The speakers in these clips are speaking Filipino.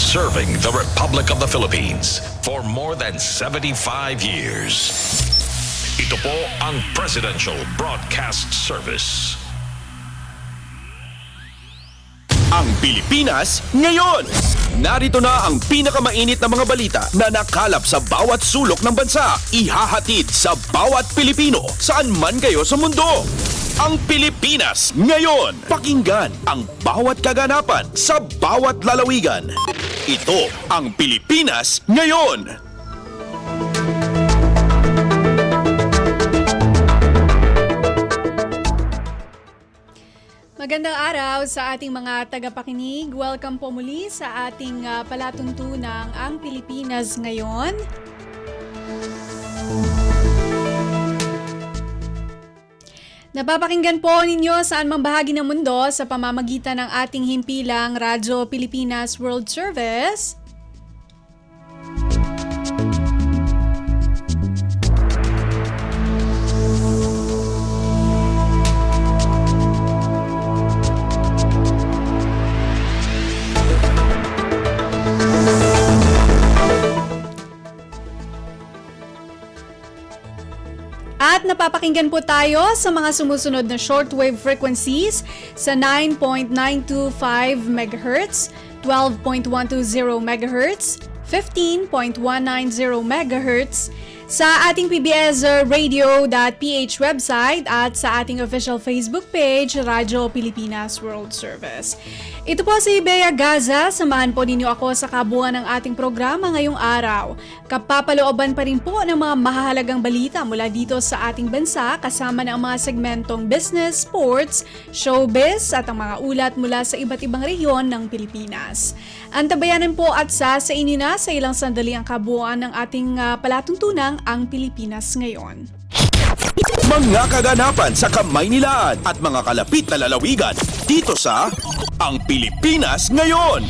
Serving the Republic of the Philippines for more than 75 years. Ito po ang Presidential Broadcast Service. Ang Pilipinas ngayon. Narito na ang pinakamainit na mga balita na nakalap sa bawat sulok ng bansa. Ihahatid sa bawat Pilipino saan man kayo sa mundo. Ang Pilipinas ngayon. Pakinggan ang bawat kaganapan sa bawat lalawigan. Ito ang Pilipinas ngayon. Magandang araw sa ating mga tagapakinig. Welcome po muli sa ating palatuntunang Ang Pilipinas Ngayon. Napapakinggan po ninyo saan mang bahagi ng mundo sa pamamagitan ng ating himpilang Radyo Pilipinas World Service. At napapakinggan po tayo sa mga sumusunod na shortwave frequencies sa 9.925 MHz, 12.120 MHz, 15.190 MHz, sa ating pbsradio.ph website at sa ating official Facebook page, Radyo Pilipinas World Service. Ito po si Bea Gaza, samahan po ninyo ako sa kabuuan ng ating programa ngayong araw. Kapapalooban pa rin po ng mga mahahalagang balita mula dito sa ating bansa kasama ng mga segmentong business, sports, showbiz at ang mga ulat mula sa iba't ibang rehiyon ng Pilipinas. Antabayanan po at sa inyo na sa ilang sandali ang kabuuan ng ating palatuntunang Ang Pilipinas Ngayon. Mga kaganapan sa Kamaynilaan at mga kalapit na lalawigan dito sa Ang Pilipinas Ngayon.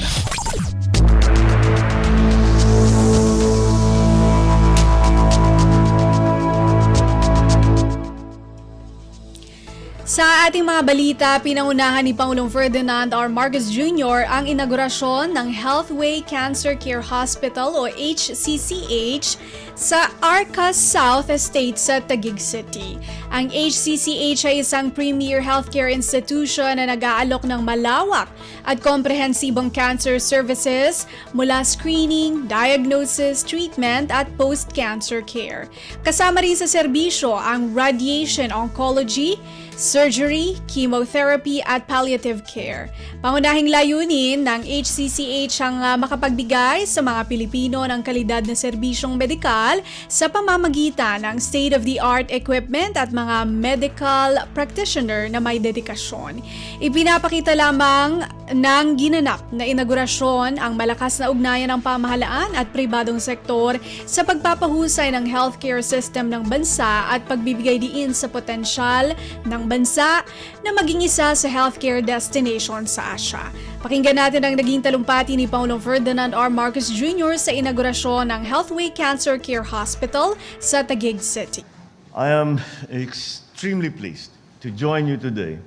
Sa ating mga balita, pinangunahan ni Pangulong Ferdinand R. Marcos Jr. ang inaugurasyon ng Healthway Cancer Care Hospital o HCCH sa Arcas South Estate sa Taguig City. Ang HCCH ay isang premier healthcare institution na nag-aalok ng malawak at komprehensibong cancer services mula screening, diagnosis, treatment at post-cancer care. Kasama rin sa serbisyo ang radiation oncology, surgery, chemotherapy at palliative care. Pangunahing layunin ng HCCH ang makapagbigay sa mga Pilipino ng kalidad na serbisyong medikal sa pamamagitan ng state-of-the-art equipment at mga medical practitioner na may dedikasyon. Ipinapakita lamang ng ginanap na inaugurasyon ang malakas na ugnayan ng pamahalaan at pribadong sektor sa pagpapahusay ng healthcare system ng bansa at pagbibigay diin sa potensyal ng bansa na maging isa sa healthcare destination sa Asia. Pakinggan natin ang naging talumpati ni Pangulong Ferdinand R. Marcos Jr. sa inaugurasyon ng Healthway Cancer Care Hospital sa Taguig City. I am extremely pleased to join you today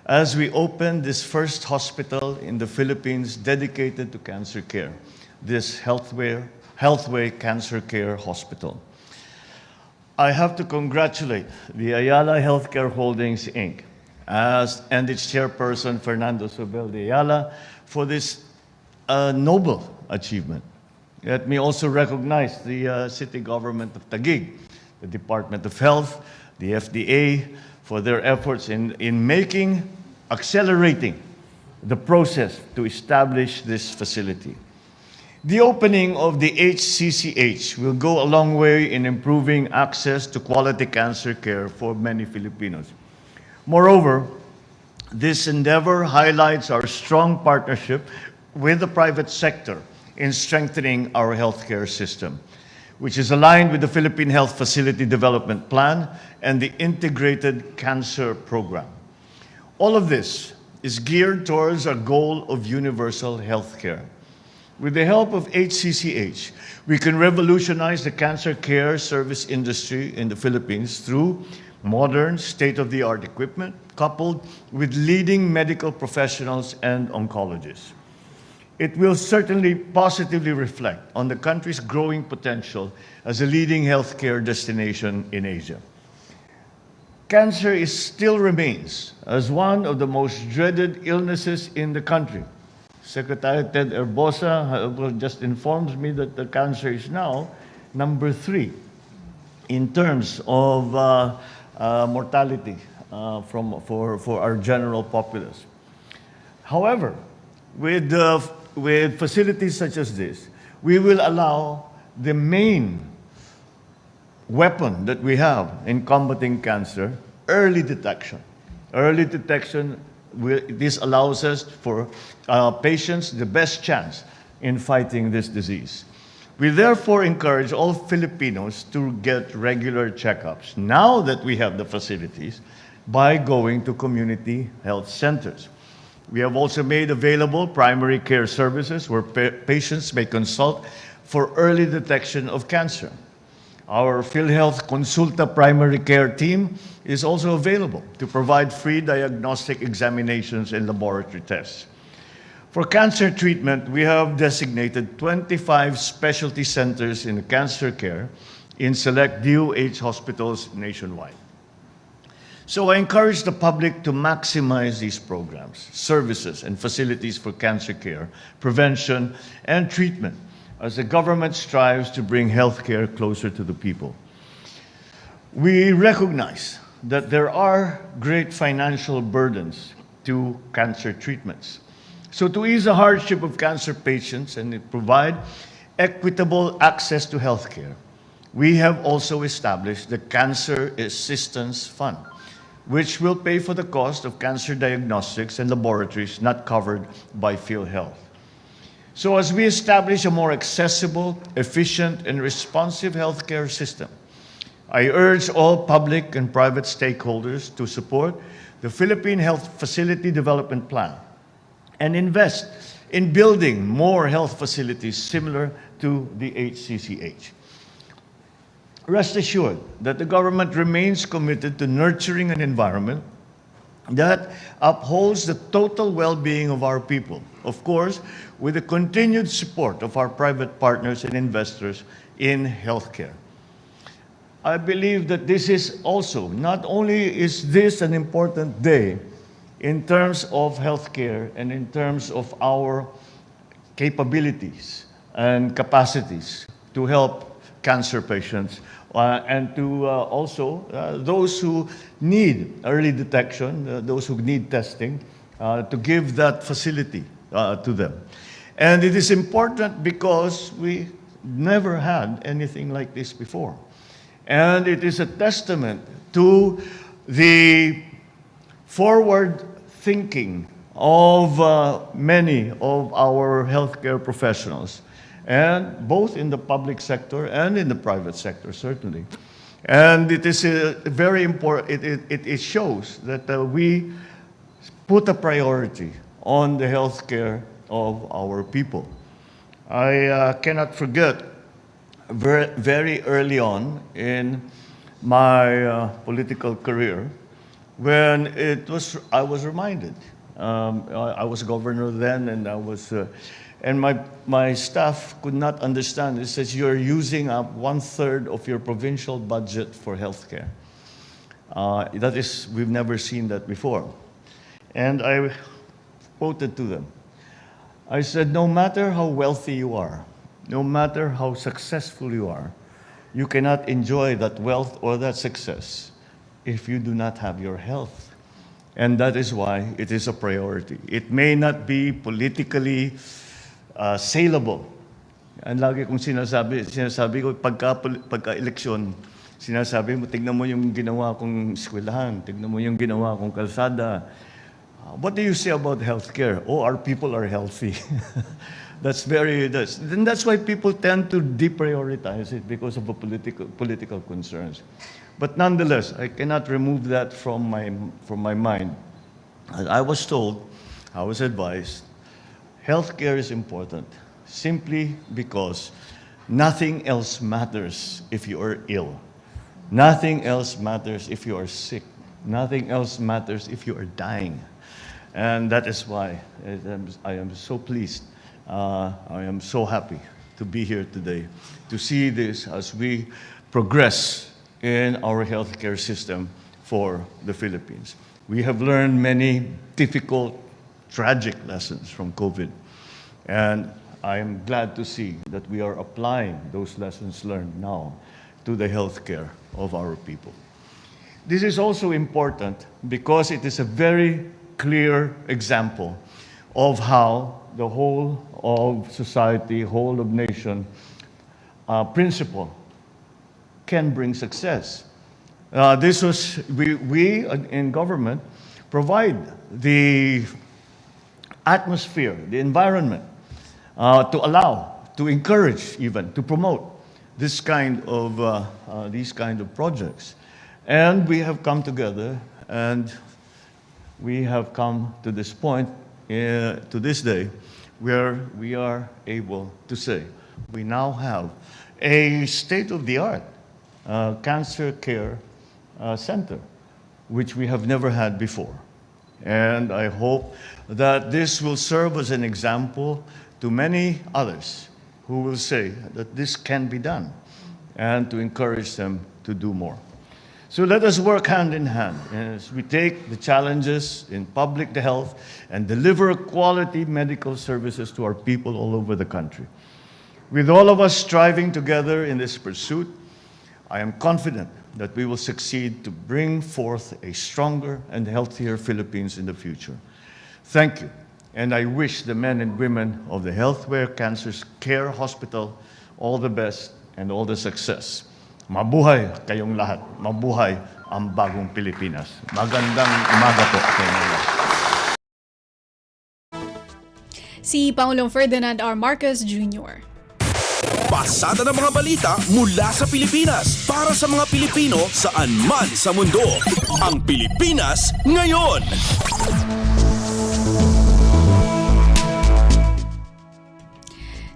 as we open this first hospital in the Philippines dedicated to cancer care, this Healthway Cancer Care Hospital. I have to congratulate the Ayala Healthcare Holdings, Inc. And its chairperson, Fernando Sobel de Ayala, for this noble achievement. Let me also recognize the city government of Taguig, the Department of Health, the FDA, for their efforts in accelerating the process to establish this facility. The opening of the HCCH will go a long way in improving access to quality cancer care for many Filipinos. Moreover, this endeavor highlights our strong partnership with the private sector in strengthening our healthcare system, which is aligned with the Philippine Health Facility Development Plan and the Integrated Cancer Program. All of this is geared towards our goal of universal healthcare. With the help of HCCH, we can revolutionize the cancer care service industry in the Philippines through modern, state-of-the-art equipment coupled with leading medical professionals and oncologists. It will certainly positively reflect on the country's growing potential as a leading healthcare destination in Asia. Cancer still remains as one of the most dreaded illnesses in the country. Secretary Ted Erbosa just informs me that the cancer is now number 3 in terms of mortality for our general populace. However, with facilities such as this, we will allow the main weapon that we have in combating cancer, early detection. Early detection, this allows us for patients the best chance in fighting this disease. We therefore encourage all Filipinos to get regular checkups, now that we have the facilities, by going to community health centers. We have also made available primary care services where patients may consult for early detection of cancer. Our PhilHealth Consulta primary care team is also available to provide free diagnostic examinations and laboratory tests. For cancer treatment, we have designated 25 specialty centers in cancer care in select DOH hospitals nationwide. So I encourage the public to maximize these programs, services, and facilities for cancer care, prevention, and treatment as the government strives to bring healthcare closer to the people. We recognize that there are great financial burdens to cancer treatments. So to ease the hardship of cancer patients and provide equitable access to healthcare, we have also established the Cancer Assistance Fund, which will pay for the cost of cancer diagnostics and laboratories not covered by PhilHealth. So as we establish a more accessible, efficient, and responsive healthcare system, I urge all public and private stakeholders to support the Philippine Health Facility Development Plan and invest in building more health facilities similar to the HCCH. Rest assured that the government remains committed to nurturing an environment that upholds the total well-being of our people, of course, with the continued support of our private partners and investors in healthcare. I believe that this is also, not only is this an important day in terms of healthcare and in terms of our capabilities and capacities to help cancer patients, and to also those who need early detection, those who need testing, to give that facility to them. And it is important because we never had anything like this before. And it is a testament to the forward thinking of many of our healthcare professionals, and both in the public sector and in the private sector, certainly. And it is very important, it shows that we put a priority on the healthcare of our people. I cannot forget very early on in my political career when I was reminded. I was governor then, and and my staff could not understand. It says, you're using up 1/3 of your provincial budget for healthcare. That is, we've never seen that before. And I quoted to them. I said, no matter how wealthy you are, no matter how successful you are, you cannot enjoy that wealth or that success if you do not have your health. And that is why it is a priority. It may not be politically saleable. Ang lagi kong sinasabi ko, pagka-eleksyon, sinasabi mo, tignan mo yung ginawa kong eskwelahan, tignan mo yung ginawa kong kalsada. What do you say about healthcare? Oh, our people are healthy. That's why people tend to deprioritize it because of the political concerns. But nonetheless, I cannot remove that from my mind. I was told, I was advised, healthcare is important simply because nothing else matters if you are ill. Nothing else matters if you are sick. Nothing else matters if you are dying. And that is why I am so pleased I am so happy to be here today to see this as we progress in our healthcare system for the Philippines. We have learned many difficult, tragic lessons from COVID, and I am glad to see that we are applying those lessons learned now to the healthcare of our people. This is also important because it is a very clear example of how the whole of society, whole of nation principle can bring success. We in government provide the atmosphere, the environment to allow, to encourage even, to promote these kind of projects. And we have come together and we have come to this point, to this day, where we are able to say we now have a state-of-the-art cancer care center, which we have never had before. And I hope that this will serve as an example to many others who will say that this can be done and to encourage them to do more. So let us work hand in hand as we take the challenges in public health and deliver quality medical services to our people all over the country. With all of us striving together in this pursuit, I am confident that we will succeed to bring forth a stronger and healthier Philippines in the future. Thank you, and I wish the men and women of the Healthware Cancer Care Hospital all the best and all the success. Mabuhay kayong lahat. Mabuhay ang bagong Pilipinas. Magandang umaga po sa inyo lahat. Si Pangulong Ferdinand R. Marcos Jr. Pasada ng mga balita mula sa Pilipinas para sa mga Pilipino saan man sa mundo. Ang Pilipinas ngayon.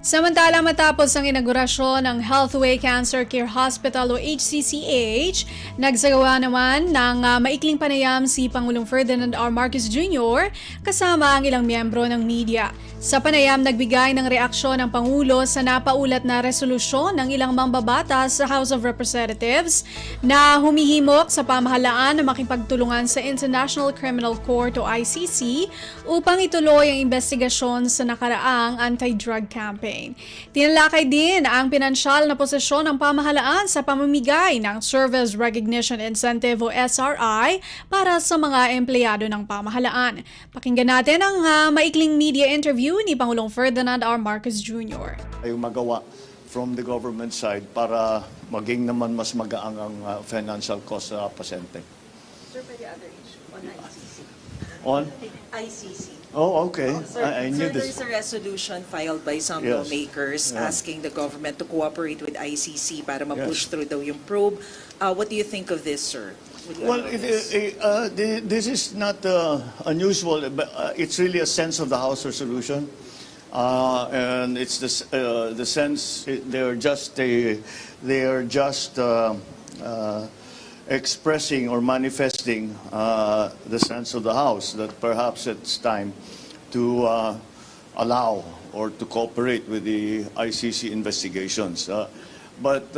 Samantala matapos ang inaugurasyon ng Healthway Cancer Care Hospital o HCCH, nagsagawa naman ng maikling panayam si Pangulong Ferdinand R. Marcos Jr. kasama ang ilang miyembro ng media. Sa panayam, nagbigay ng reaksyon ng Pangulo sa napaulat na resolusyon ng ilang mambabatas sa House of Representatives na humihimok sa pamahalaan na makipagtulungan sa International Criminal Court o ICC upang ituloy ang investigasyon sa nakaraang anti-drug campaign. Tinalakay din ang pinansyal na posisyon ng pamahalaan sa pamamigay ng Service Recognition Incentive o SRI para sa mga empleyado ng pamahalaan. Pakinggan natin ang maikling media interview ni Pangulong Ferdinand R. Marcos Jr. Ay magawa from the government side para maging naman mas magaang ang financial cost sa pasyente. Sir, by the other issue, on ICC. On? ICC. Oh, okay. Sir, I knew there's this. a resolution filed by some Yes. lawmakers Yeah. asking the government to cooperate with ICC para ma-push through daw yung probe. What do you think of this, sir? Would you Well, allow this? this is not unusual, but it's really a sense of the House resolution. And it's the sense they are just expressing or manifesting the sense of the House that perhaps it's time to allow or to cooperate with the ICC investigations. But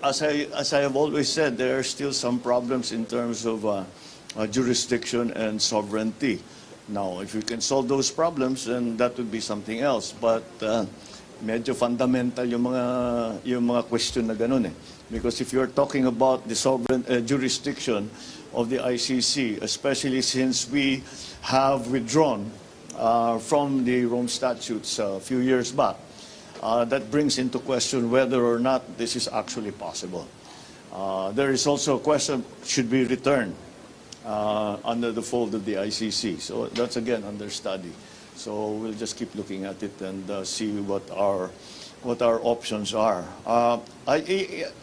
as I have always said, there are still some problems in terms of jurisdiction and sovereignty. Now, if we can solve those problems, then that would be something else. But medyo fundamental yung mga question na ganun eh. Because if you're talking about the sovereign jurisdiction of the ICC, especially since we have withdrawn from the Rome Statutes a few years back, that brings into question whether or not this is actually possible. There is also a question, should we return under the fold of the ICC? So that's again under study. So we'll just keep looking at it and see what our options are.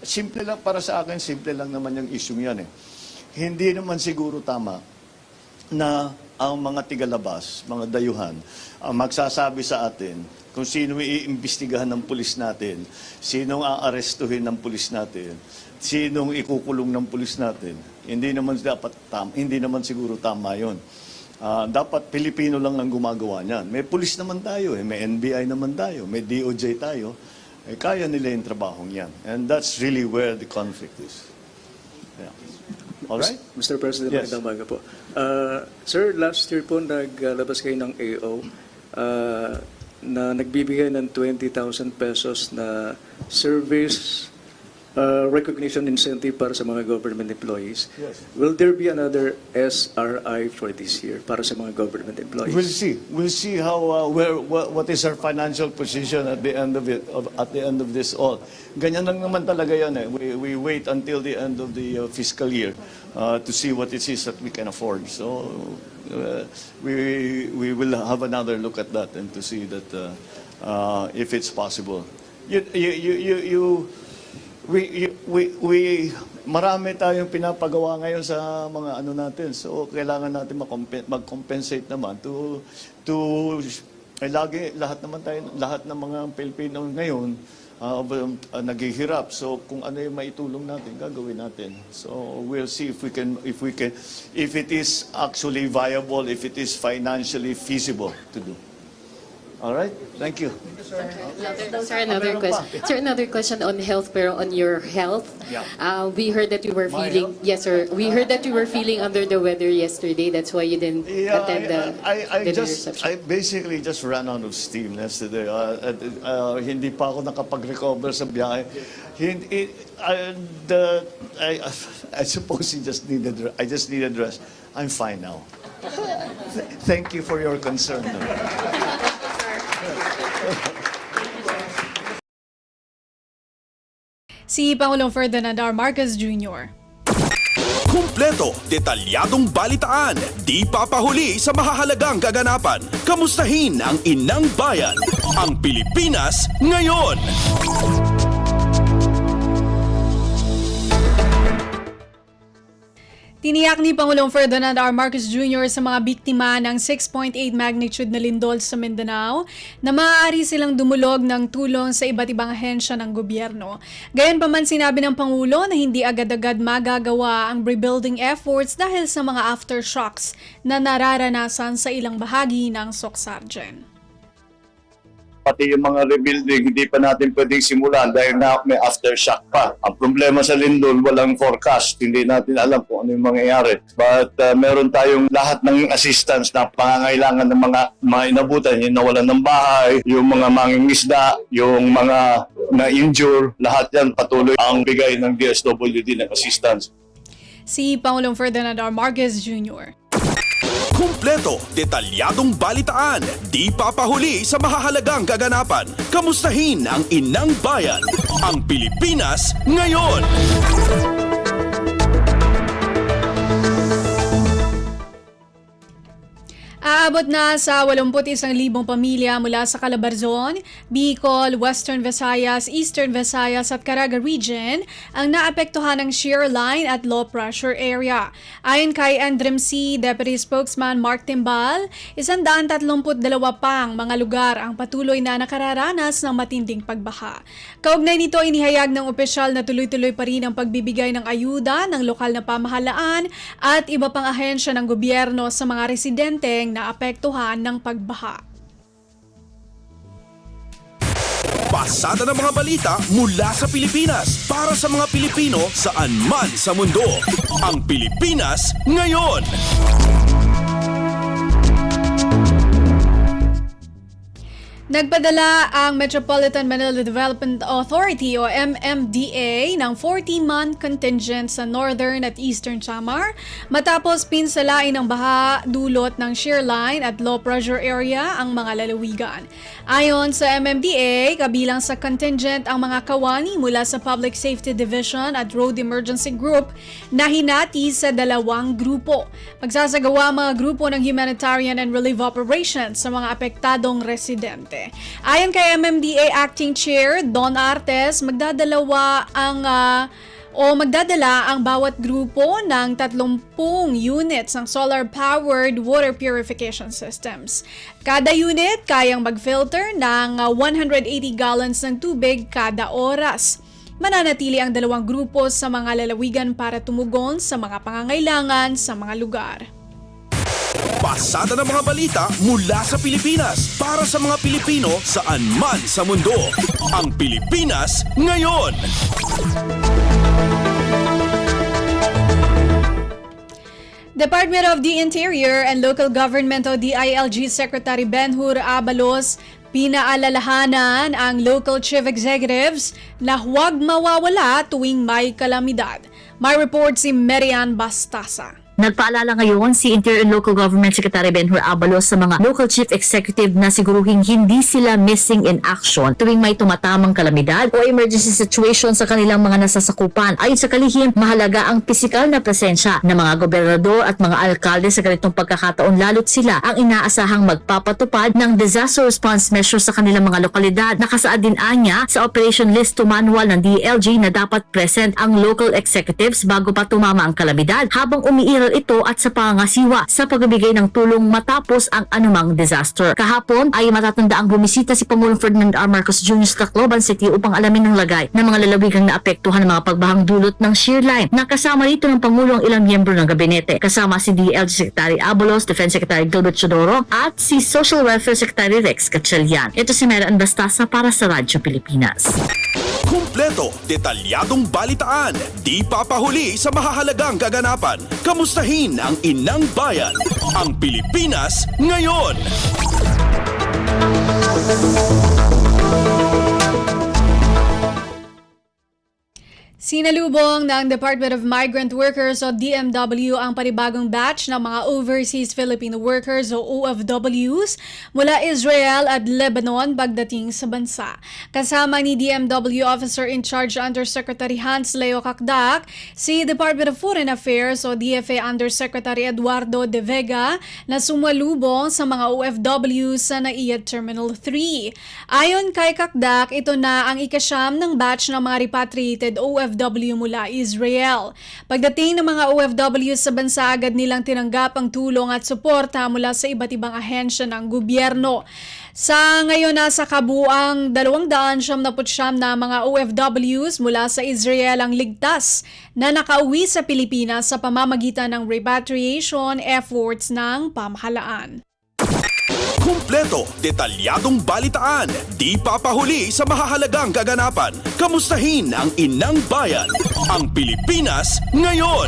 Simple lang para sa akin, simple lang naman yung issue yan eh. Hindi naman siguro tama na ang mga tigalabas, mga dayuhan, magsasabi sa atin kung sino iimbestigahan ng pulis natin, sinong aarestuhin ng pulis natin, sinong ikukulong ng pulis natin. Hindi naman siguro tama 'yon. Dapat Pilipino lang ang gumagawa niyan. May pulis naman tayo, may NBI naman tayo, may DOJ tayo. Kaya nila yung trabahong yan. And that's really where the conflict is. Yeah. All right? Mr. President, Yes. magandang umaga po. Sir, last year po naglabas kayo ng AO na nagbibigay ng 20,000 pesos na service recognition incentive para sa mga government employees. Yes. Will there be another SRI for this year para sa mga government employees? We'll see. We'll see how what is our financial position at the end of it. At the end of this all, ganyan lang naman talaga yan. We wait until the end of the fiscal year to see what it is that we can afford. So we will have another look at that and to see that if it's possible. Marami tayong pinapagawa ngayon sa mga ano natin. So kailangan natin mag-compensate naman lahat ng mga Pilipino ngayon naghihirap. So kung ano yung maitulong natin, gagawin natin. So we'll see if it is actually viable, if it is financially feasible to do. All right? Thank you. Sir, another question on health, pero on your health. Yeah. We heard that you were feeling, yes sir, we heard that you were feeling under the weather yesterday. That's why you didn't attend the dinner reception. I basically just ran out of steam yesterday. Hindi pa ako nakapag-recover sa biyahe. I suppose I just needed rest. I'm fine now. Thank you for your concern. Si Pangulong Ferdinand R. Marcos Jr. Kumpleto, detalyadong balitaan, di papahuli sa mahahalagang kaganapan. Kamustahin ang inang bayan, ang Pilipinas ngayon. Tiniyak ni Pangulong Ferdinand R. Marcos Jr. sa mga biktima ng 6.8 magnitude na lindol sa Mindanao na maaari silang dumulog ng tulong sa iba't ibang ahensya ng gobyerno. Gayunpaman sinabi ng Pangulo na hindi agad-agad magagawa ang rebuilding efforts dahil sa mga aftershocks na nararanasan sa ilang bahagi ng Socsargen. Pati yung mga rebuilding, hindi pa natin pwedeng simulan dahil na may aftershock pa. Ang problema sa lindol, walang forecast. Hindi natin alam kung ano yung mangyayari. But meron tayong lahat ng assistance na pangangailangan ng mga inabutan, yung nawalan ng bahay, yung mga mangingisda, yung mga na-injure, lahat yan patuloy ang bigay ng DSWD ng assistance. Si Pangulong Ferdinand R. Marcos Jr. Kumpleto, detalyadong balitaan, di papahuli sa mahahalagang kaganapan. Kamustahin ang inang bayan, ang Pilipinas ngayon. Aabot na sa 81,000 pamilya mula sa Calabarzon, Bicol, Western Visayas, Eastern Visayas at Caraga Region ang naapektuhan ng shear line at low pressure area. Ayon kay NDRIMC Deputy Spokesman Mark Timbal, 132 pang mga lugar ang patuloy na nakararanas ng matinding pagbaha. Kaugnay nito, inihayag ng opisyal na tuloy-tuloy pa rin ang pagbibigay ng ayuda ng lokal na pamahalaan at iba pang ahensya ng gobyerno sa mga residenteng naapektuhan ng pagbaha. Pasada ng mga balita mula sa Pilipinas para sa mga Pilipino saan man sa mundo. Ang Pilipinas ngayon. Nagpadala ang Metropolitan Manila Development Authority o MMDA ng 14-month contingent sa Northern at Eastern Samar matapos pinsalain ng baha dulot ng shear line at low pressure area ang mga lalawigan. Ayon sa MMDA, kabilang sa contingent ang mga kawani mula sa Public Safety Division at Road Emergency Group na hinati sa 2 grupo. Magsasagawa ang mga grupo ng humanitarian and relief operations sa mga apektadong residente. Ayon kay MMDA Acting Chair Don Artes, magdadala ang bawat grupo ng 30 units ng solar-powered water purification systems. Kada unit kayang mag-filter ng 180 gallons ng tubig kada oras. Mananatili ang 2 grupo sa mga lalawigan para tumugon sa mga pangangailangan sa mga lugar. Pasada ng mga balita mula sa Pilipinas para sa mga Pilipino saan man sa mundo. Ang Pilipinas ngayon. Department of the Interior and Local Government o DILG Secretary Benhur Abalos pinaalalahanan ang local chief executives na huwag mawawala tuwing may kalamidad. May report si Marian Bastasa. Nagpaalala ngayon si Interior and Local Government Secretary Benhur Abalos sa mga local chief executive na siguruhin hindi sila missing in action tuwing may tumatamang kalamidad o emergency situation sa kanilang mga nasasakupan. Ayon sa kalihim, mahalaga ang pisikal na presensya ng mga gobernador at mga alkalde sa ganitong pagkakataon lalo't sila ang inaasahang magpapatupad ng disaster response measures sa kanilang mga lokalidad. Nakasaad din anya sa operation list to manual ng DILG na dapat present ang local executives bago pa tumama ang kalamidad habang umiiral ito at sa pangangasiwa sa pagbibigay ng tulong matapos ang anumang disaster. Kahapon ay matatanda ang bumisita si Pangulong Ferdinand R. Marcos Jr. sa Tacloban City upang alamin ng lagay ng mga lalawigang naapektuhan ng mga pagbahang dulot ng shear line. Nakasama rito ng Pangulo ang ilang miyembro ng gabinete. Kasama si DILG Secretary Abalos, Defense Secretary Gilbert Chodoro at si Social Welfare Secretary Rex Gatchalian. Ito si Marian Bastasa para sa Radyo Pilipinas. Kumpleto, detalyadong balitaan, di papahuli sa mahahalagang kaganapan. Kamustahin ang inang bayan, ang Pilipinas ngayon. Sinalubong ng Department of Migrant Workers o DMW ang panibagong batch ng mga Overseas Filipino Workers o OFWs mula Israel at Lebanon pagdating sa bansa. Kasama ni DMW Officer in Charge Undersecretary Hans Leo Cacdac, si Department of Foreign Affairs o DFA Undersecretary Eduardo De Vega na sumalubong sa mga OFWs sa NAIA Terminal 3. Ayon kay Cacdac, ito na ang ikasyam ng batch ng mga repatriated OFW mula Israel. Pagdating ng mga OFW sa bansa, agad nilang tinanggap ang tulong at suporta mula sa iba't ibang ahensya ng gobyerno. Sa ngayon, nasa kabuang 279 na mga OFWs mula sa Israel ang ligtas na nakauwi sa Pilipinas sa pamamagitan ng repatriation efforts ng pamahalaan. Kumpleto, detalyadong balitaan, di papahuli sa mahahalagang kaganapan. Kamustahin ang inang bayan, ang Pilipinas ngayon.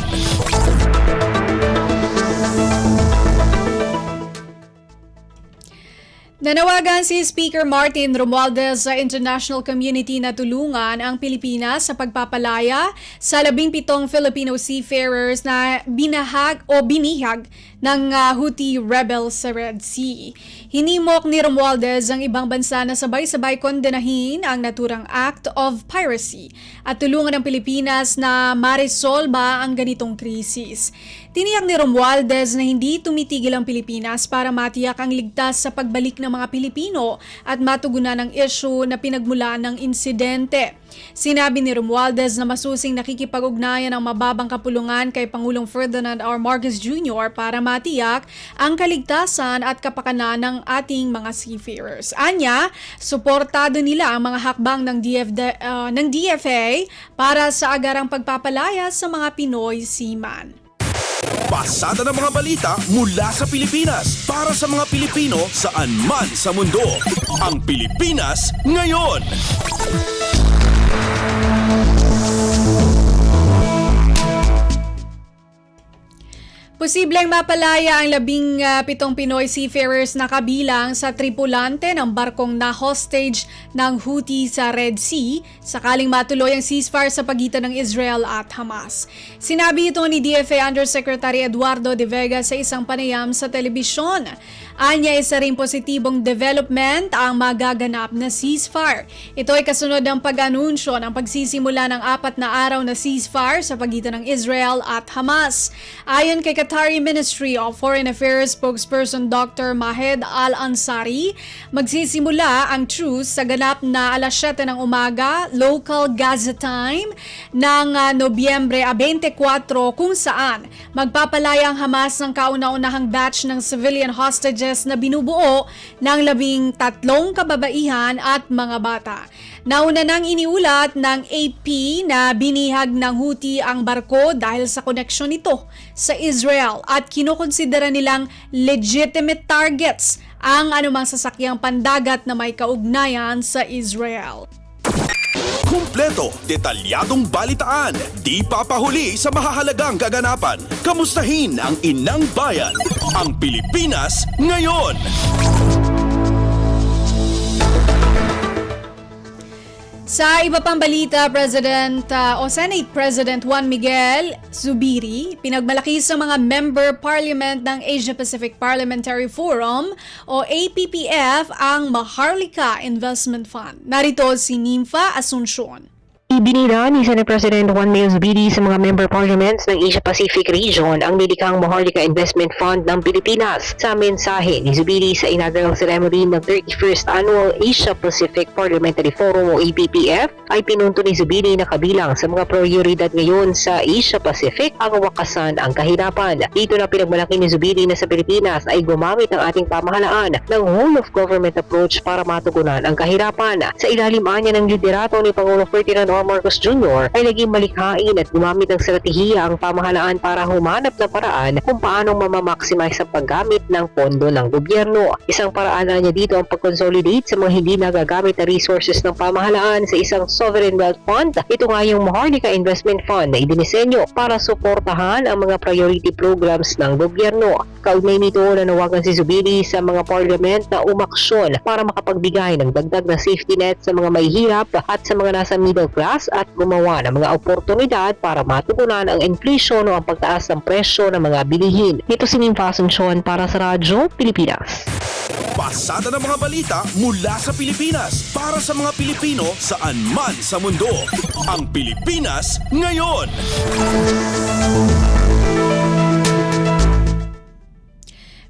Nanawagan si Speaker Martin Romualdez sa international community na tulungan ang Pilipinas sa pagpapalaya sa 17 Filipino seafarers na binihag ng Houthi rebels sa Red Sea. Hinimok ni Romualdez ang ibang bansa na sabay-sabay kondenahin ang naturang act of piracy at tulungan ang Pilipinas na maresolba ang ganitong krisis. Tiniyak ni Romualdez na hindi tumitigil ang Pilipinas para matiyak ang ligtas sa pagbalik ng mga Pilipino at matugunan ang issue na pinagmulan ng insidente. Sinabi ni Romualdez na masusing nakikipag-ugnayan ang mababang kapulungan kay Pangulong Ferdinand R. Marcos Jr. para matiyak ang kaligtasan at kapakanan ng ating mga seafarers. Anya, suportado nila ang mga hakbang ng DFA para sa agarang pagpapalaya sa mga Pinoy seaman. Pasada ng mga balita mula sa Pilipinas para sa mga Pilipino saan man sa mundo. Ang Pilipinas ngayon. Posibleng mapalaya ang 17 Pinoy seafarers na kabilang sa tripulante ng barkong na hostage ng Houthi sa Red Sea sakaling matuloy ang ceasefire sa pagitan ng Israel at Hamas. Sinabi ito ni DFA Undersecretary Eduardo De Vega sa isang panayam sa telebisyon. Anya, isa ring positibong development ang magaganap na ceasefire. Ito ay kasunod ng pag-anunsyo ng pagsisimula ng 4 na araw na ceasefire sa pagitan ng Israel at Hamas. Ayon kay Qatari Ministry of Foreign Affairs spokesperson Dr. Mahed Al-Ansari, magsisimula ang truce sa ganap na alas 7 ng umaga, local Gaza time, ng Nobyembre 24 kung saan magpapalaya ang Hamas ng kauna-unahang batch ng civilian hostages forces na binubuo ng 13 kababaihan at mga bata. Nauna nang iniulat ng AP na binihag ng Houthi ang barko dahil sa koneksyon nito sa Israel at kinukonsidera nilang legitimate targets ang anumang sasakyang pandagat na may kaugnayan sa Israel. Kumpleto, detalyadong balitaan, di papahuli sa mahahalagang kaganapan. Kamustahin ang inang bayan, ang Pilipinas ngayon. Sa iba pang balita, Senate President Juan Miguel Zubiri pinagmalaki sa mga member parliament ng Asia-Pacific Parliamentary Forum o APPF ang Maharlika Investment Fund. Narito si Nympha Asuncion. Ibinida ni Senate President Juan Miguel Zubiri sa mga member parliaments ng Asia-Pacific Region ang nilikang Maharlika Investment Fund ng Pilipinas. Sa mensahe ni Zubiri sa inaugural ceremony ng 31st Annual Asia-Pacific Parliamentary Forum o APPF, ay pinunto ni Zubiri na kabilang sa mga prioridad ngayon sa Asia-Pacific ang wakasan ang kahirapan. Dito na pinagmalaki ni Zubiri na sa Pilipinas ay gumamit ng ating pamahalaan ng whole-of-government approach para matugunan ang kahirapan. Sa ilalim niya ng liderato ni Pangulong Ferdinand Marcos Jr. ay naging malikhain at gumamit ng estratehiya ang pamahalaan para humanap ng paraan kung paano mamamaximize ang paggamit ng pondo ng gobyerno. Isang paraan na niya dito ang pag-consolidate sa mga hindi nagagamit na resources ng pamahalaan sa isang sovereign wealth fund. Ito nga yung Maharlika Investment Fund na idinisenyo para suportahan ang mga priority programs ng gobyerno. Kaugnay nito, nanawagan si Zubiri sa mga parliament na umaksyon para makapagbigay ng dagdag na safety net sa mga mahihirap at sa mga nasa middle class at gumawa ng mga oportunidad para matugunan ang inflation o ang pagtaas ng presyo ng mga bilihin. Ito si Nympha Asuncion para sa Radyo Pilipinas. Pasada ng mga balita mula sa Pilipinas para sa mga Pilipino saan man sa mundo. Ang Pilipinas ngayon.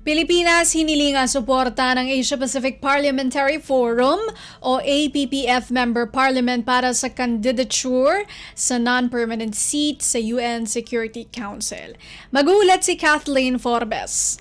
Pilipinas hiniling ang suporta ng Asia-Pacific Parliamentary Forum o APPF member parliament para sa candidature sa non-permanent seat sa UN Security Council. Magulat si Kathleen Forbes.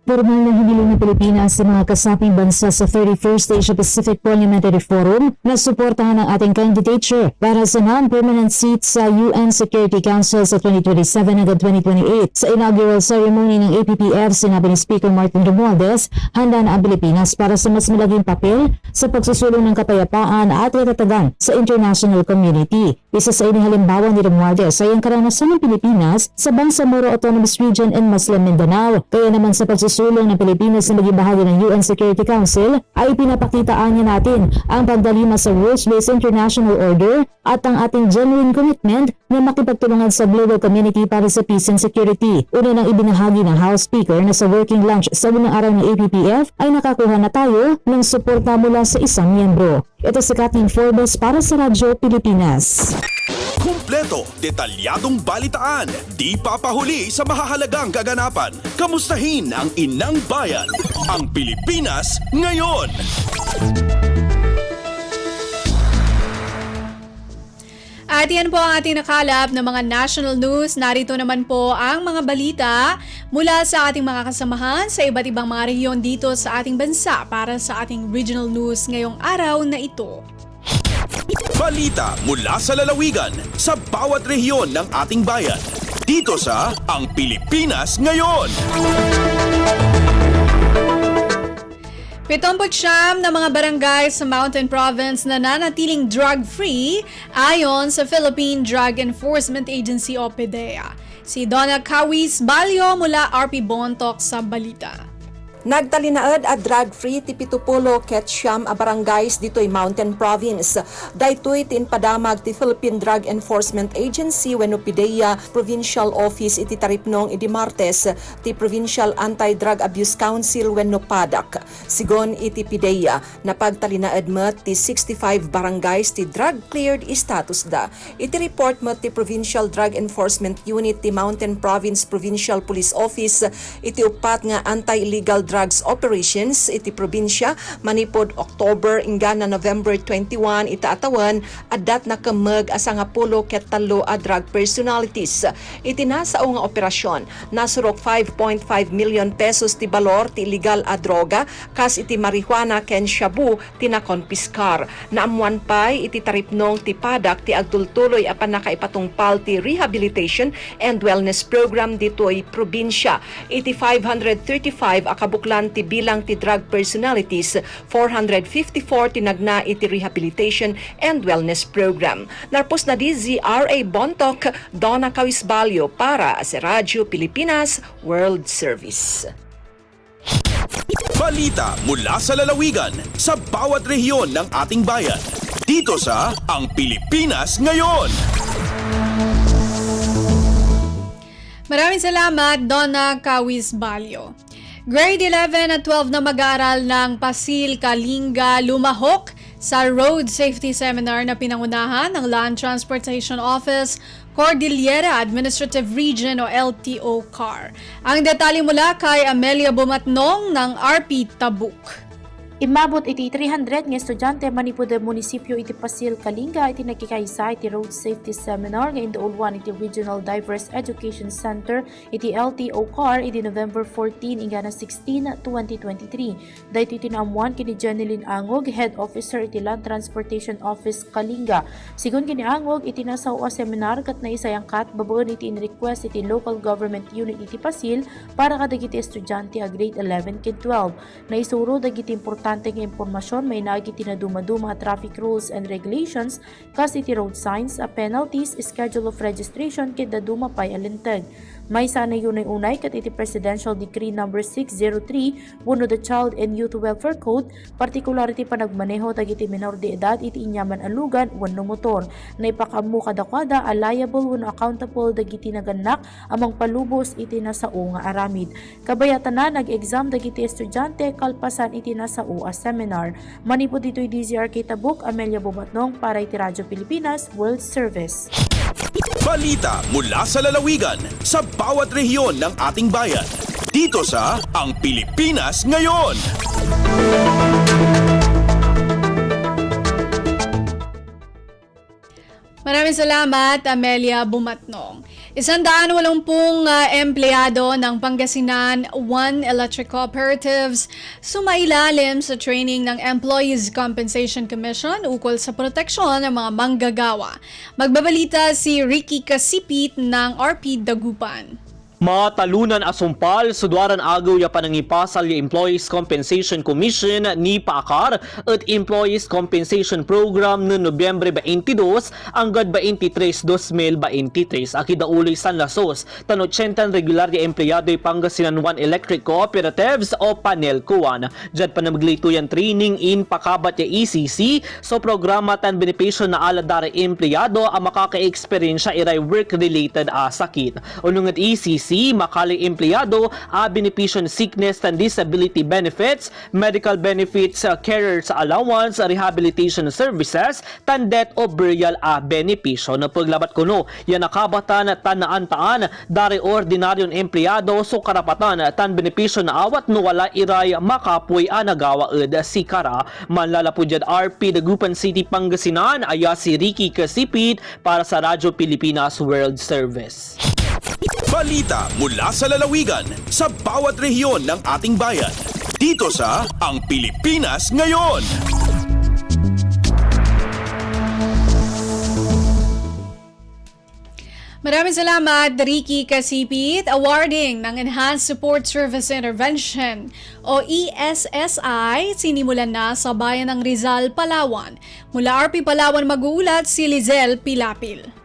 Formal na hiniling ng Pilipinas sa mga kasaping bansa sa 31st Asia-Pacific Parliamentary Forum na suportahan ang ating candidature para sa non-permanent seat sa UN Security Council sa 2027 hanggang 2028. Sa inaugural ceremony ng APPF, sinabi ni Speaker Martin Romualdez, handa na ang Pilipinas para sa mas malaging papel sa pagsusulong ng kapayapaan at katatagan sa international community. Isa sa inihalimbawa ni Romualdez ay ang karanasan ng Pilipinas sa Bangsamoro Autonomous Region in Muslim Mindanao. Kaya naman sa pagsusulong ng Pilipinas na maging bahagi ng UN Security Council ay pinapakitaan niya natin ang pagdalima sa rules-based international order at ang ating genuine commitment na makipagtulungan sa global community para sa peace and security. Una nang ibinahagi ng House Speaker na sa working lunch sa unang araw ng APPF ay nakakuha na tayo ng suporta mula sa isang miyembro. Ito si Kathleen Forbes para sa Radyo Pilipinas. Kumpleto, detalyadong balitaan, di papahuli sa mahahalagang kaganapan. Kamustahin ang inang bayan, ang Pilipinas ngayon. At yan po ang ating nakalap ng mga national news. Narito naman po ang mga balita mula sa ating mga kasamahan sa iba't ibang mga rehiyon dito sa ating bansa para sa ating regional news ngayong araw na ito. Balita mula sa lalawigan sa bawat rehiyon ng ating bayan. Dito sa Ang Pilipinas Ngayon. 79 na mga barangay sa Mountain Province na nanatiling drug-free ayon sa Philippine Drug Enforcement Agency o PDEA. Si Donna Kawis Balyo mula RP Bontoc sa balita. Nagtalinaad a drug-free ti Pitupulo ket siyam a barangays dito'y Mountain Province. Daytoy tin padamag ti Philippine Drug Enforcement Agency wenno PDEA Provincial Office iti taripnong idi Martes ti Provincial Anti-Drug Abuse Council wenno PADAC. Sigon iti PDEA napagtalinaad met ti 65 barangays ti drug-cleared status da. Iti report met ti Provincial Drug Enforcement Unit ti Mountain Province Provincial Police Office iti upat nga anti-illegal drugs operations iti probinsya manipod October ingana November 21 itaatawan adat nakamag asa nga 10 ket 3 a drug personalities. Iti nasao nga operasyon nasurok 5.5 million pesos ti balor ti illegal a droga kas iti marijuana ken shabu tinakonpiskar. Naamuan pay iti taripnong ti padak ti agtultuloy apan nakaipatungpal ti rehabilitation and wellness program ditoy probinsya. Iti 535 akabuklan ti bilang ti drug personalities, 454 tinagna iti rehabilitation and wellness program. Narpos na di ZRA Bontok, Donna Cawisbalyo para sa Radyo Pilipinas World Service. Balita mula sa lalawigan sa bawat rehiyon ng ating bayan. Dito sa Ang Pilipinas Ngayon. Maraming salamat, Donna Cawisbalyo. Grade 11 at 12 na mag-aaral ng Pasil, Kalinga, lumahok sa Road Safety Seminar na pinangunahan ng Land Transportation Office, Cordillera Administrative Region o LTO CAR. Ang detalye mula kay Amelia Bumatnong ng RP Tabuk. Imabot iti 300 nga estudyante manipod ang munisipyo iti Pasil, Kalinga iti nagkikaisa iti Road Safety Seminar nga induulwan iti Regional Diverse Education Center iti LTO CAR iti November 14 ingana 16, 2023. Dahito iti naamuan kini Jeneline Angog, Head Officer iti Land Transportation Office Kalinga. Sigun kini Angog iti nasawa seminar kat na isayangkat babaen iti in-request iti Local Government Unit iti Pasil para kadagiti estudyante a grade 11 ken 12. Naisuro dagiti importante nga impormasyon may nagiti na dumaduma traffic rules and regulations kas iti road signs, penalties, schedule of registration ket daduma pay alintag. May sana yun ay unay kat iti Presidential Decree No. 603 wano the Child and Youth Welfare Code, particularity panagmaneho tagiti minor de edad iti inyaman alugan wano motor. Na ipakamu kadakwada a liable wano accountable dagiti naganak amang palubos iti nasao nga aramid. Kabayatan na nag-exam dagiti estudyante kalpasan iti nasao a seminar. Manipod dito'y DZRK Tabuk, Amelia Bumatnong para iti Radyo Pilipinas World Service. Balita mula sa lalawigan sa bawat rehiyon ng ating bayan. Dito sa Ang Pilipinas Ngayon. Maraming salamat, Amelia Bumatnong. 180 empleyado ng Pangasinan One Electric Cooperatives sumailalim sa training ng Employees Compensation Commission ukol sa proteksyon ng mga manggagawa. Magbabalita si Ricky Kasipit ng RP Dagupan. Matalunan asumpal, sudwaran agaw ya panangipasal ya Employees Compensation Commission ni PACAR at Employees Compensation Program no Nobyembre 22 hanggang 23, 2023. Akidauloy San Lasos, tan 80 regular ya empleyado y Pangasinan One Electric Cooperatives o PANELCOAN. Diyan pa na maglituyan training in pakabat ya ECC so programa tan benepisyo na aladara empleyado ang makaka-experience iray work-related sakit. Unungan ECC makali empleyado a benepisyon sickness and disability benefits, medical benefits, carers allowance, rehabilitation services, tan death o burial a benepisyo. Na paglabat kuno, yan nakabatan tan naantaan dari ordinaryon empleyado so karapatan tan benepisyo na awat no wala iray makapoy a nagawa ed si kara. Manlalapod yan RP Dagupan City, Pangasinan, aya si Ricky Kasipit para sa Radyo Pilipinas World Service. Balita mula sa lalawigan sa bawat rehiyon ng ating bayan. Dito sa Ang Pilipinas Ngayon. Maraming salamat, Ricky Kasipit. Awarding ng Enhanced Support Service Intervention o ESSI sinimulan na sa bayan ng Rizal, Palawan. Mula RP Palawan mag-uulat si Lizel Pilapil.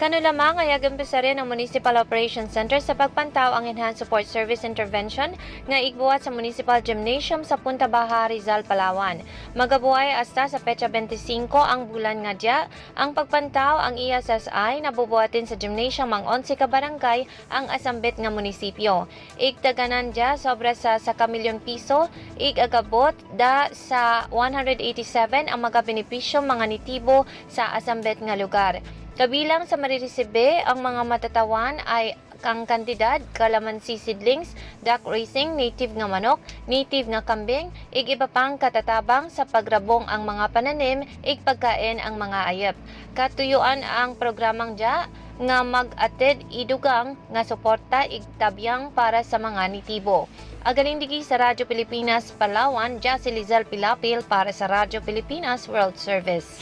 Kano lamang ay agampisarya ng Municipal Operations Center sa pagpantaw ang Enhanced Support Service Intervention nga igbuhat sa Municipal Gymnasium sa Punta Baja, Rizal, Palawan. Magabuhay hasta sa petsa 25 ang bulan nga dya ang pagpantaw ang ESSI na bubuhatin sa gymnasium ang 11 ka barangay ang asambit nga munisipyo. Igtaganan dya sobra sa 1 milyon piso, igagabot da sa 187 ang mga benepisyo mga nitibo sa asambit nga lugar. Kabilang sa mariresibe ang mga matatawan ay kang kantidad, kalamansi seedlings, duck racing, native nga manok, native nga kambing, ig iba pang katatabang sa pagrabong ang mga pananim, ig pagkain ang mga ayep. Katuyuan ang programang dya nga mag-atid idugang nga suporta igtabyang para sa mga nitibo. Agaling digi sa Radyo Pilipinas Palawan, dya si Lizelle Pilapil para sa Radyo Pilipinas World Service.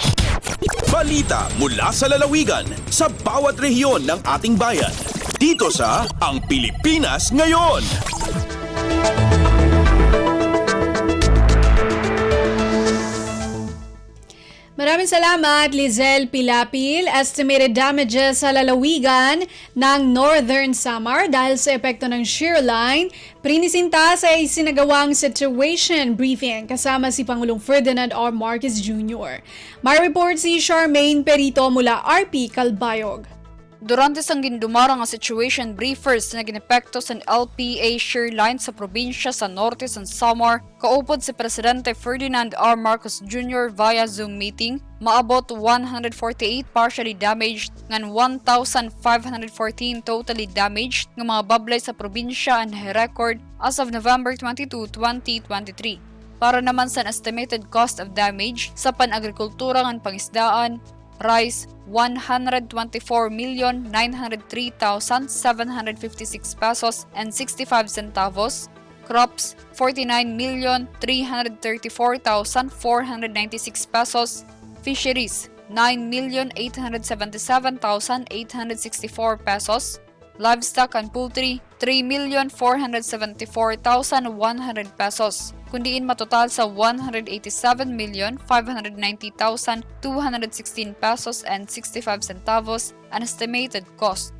Balita mula sa lalawigan sa bawat rehiyon ng ating bayan. Dito sa Ang Pilipinas Ngayon. Maraming salamat, Lizelle Pilapil. Estimated damages sa lalawigan ng Northern Samar dahil sa epekto ng shear line. Prinisinta sa isinagawang situation briefing kasama si Pangulong Ferdinand R. Marcos Jr. May report si Charmaine Perito mula RP Calbayog. Durante sang gindumara nga situation briefers na ginepekto sa LPA shear line sa probinsya sa norte sa Samar, kaupod si Presidente Ferdinand R. Marcos Jr. via Zoom meeting, maabot 148 partially damaged ngan 1,514 totally damaged nga mga bablay sa probinsya ang record as of November 22, 2023. Para naman sa estimated cost of damage sa pan-agrikultura ng pangisdaan, rice 124,903,756 pesos and 65 centavos, crops 49,334,496 pesos, fisheries 9,877,864 pesos, livestock and poultry 3,474,100 pesos, kundiin matotal sa 187,590,216 pesos and 65 centavos an estimated cost.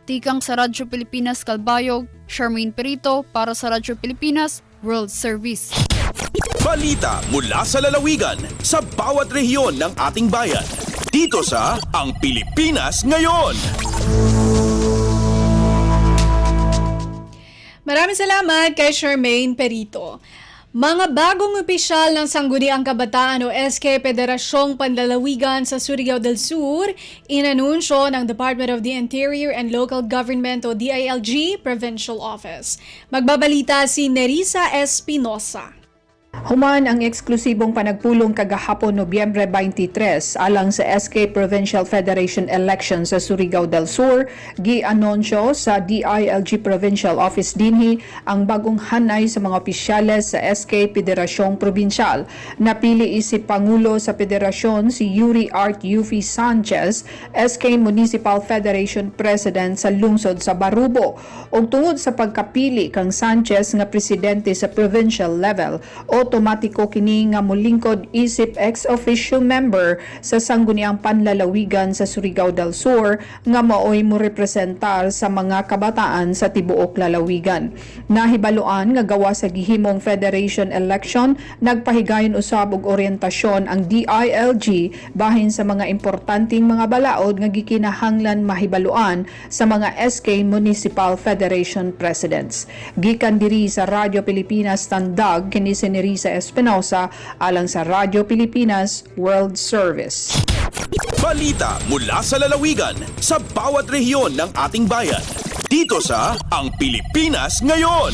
Tikang sa Radyo Pilipinas Calbayog, Charmaine Perito para sa Radyo Pilipinas World Service. Balita mula sa lalawigan sa bawat rehiyon ng ating bayan. Dito sa Ang Pilipinas Ngayon. Maraming salamat kay Charmaine Perito. Mga bagong opisyal ng Sangguniang Kabataan o SK Federasyong Panlalawigan sa Surigao del Sur, inanunsyo ng Department of the Interior and Local Government o DILG Provincial Office. Magbabalita si Nerissa Espinosa. Human ang eksklusibong panagpulong kagahapon Nobyembre 23 alang sa SK Provincial Federation Election sa Surigao del Sur, gi-anunsyo sa DILG Provincial Office dinhi ang bagong hanay sa mga opisyales sa SK Federasyong Probinsyal. Napili si Pangulo sa Federasyon si Yuri Art Yufi Sanchez, SK Municipal Federation President sa lungsod sa Barubo. Ug tungod sa pagkapili kang Sanchez nga presidente sa provincial level, otomatiko kini nga molingkod isip ex-officio member sa Sangguniang Panlalawigan sa Surigao del Sur nga maoy mo representar sa mga kabataan sa tibuok lalawigan. Nahibaluan nga gawa sa gihimong federation election, nagpahigayon usab og oryentasyon ang DILG bahin sa mga importanteng mga balaod nga gikinahanglan mahibaluan sa mga SK Municipal Federation Presidents. Gikan diri sa Radyo Pilipinas Tandag kini si Nerissa Espinosa alang sa Radyo Pilipinas World Service. Balita mula sa lalawigan sa bawat rehiyon ng ating bayan. Dito sa Ang Pilipinas Ngayon.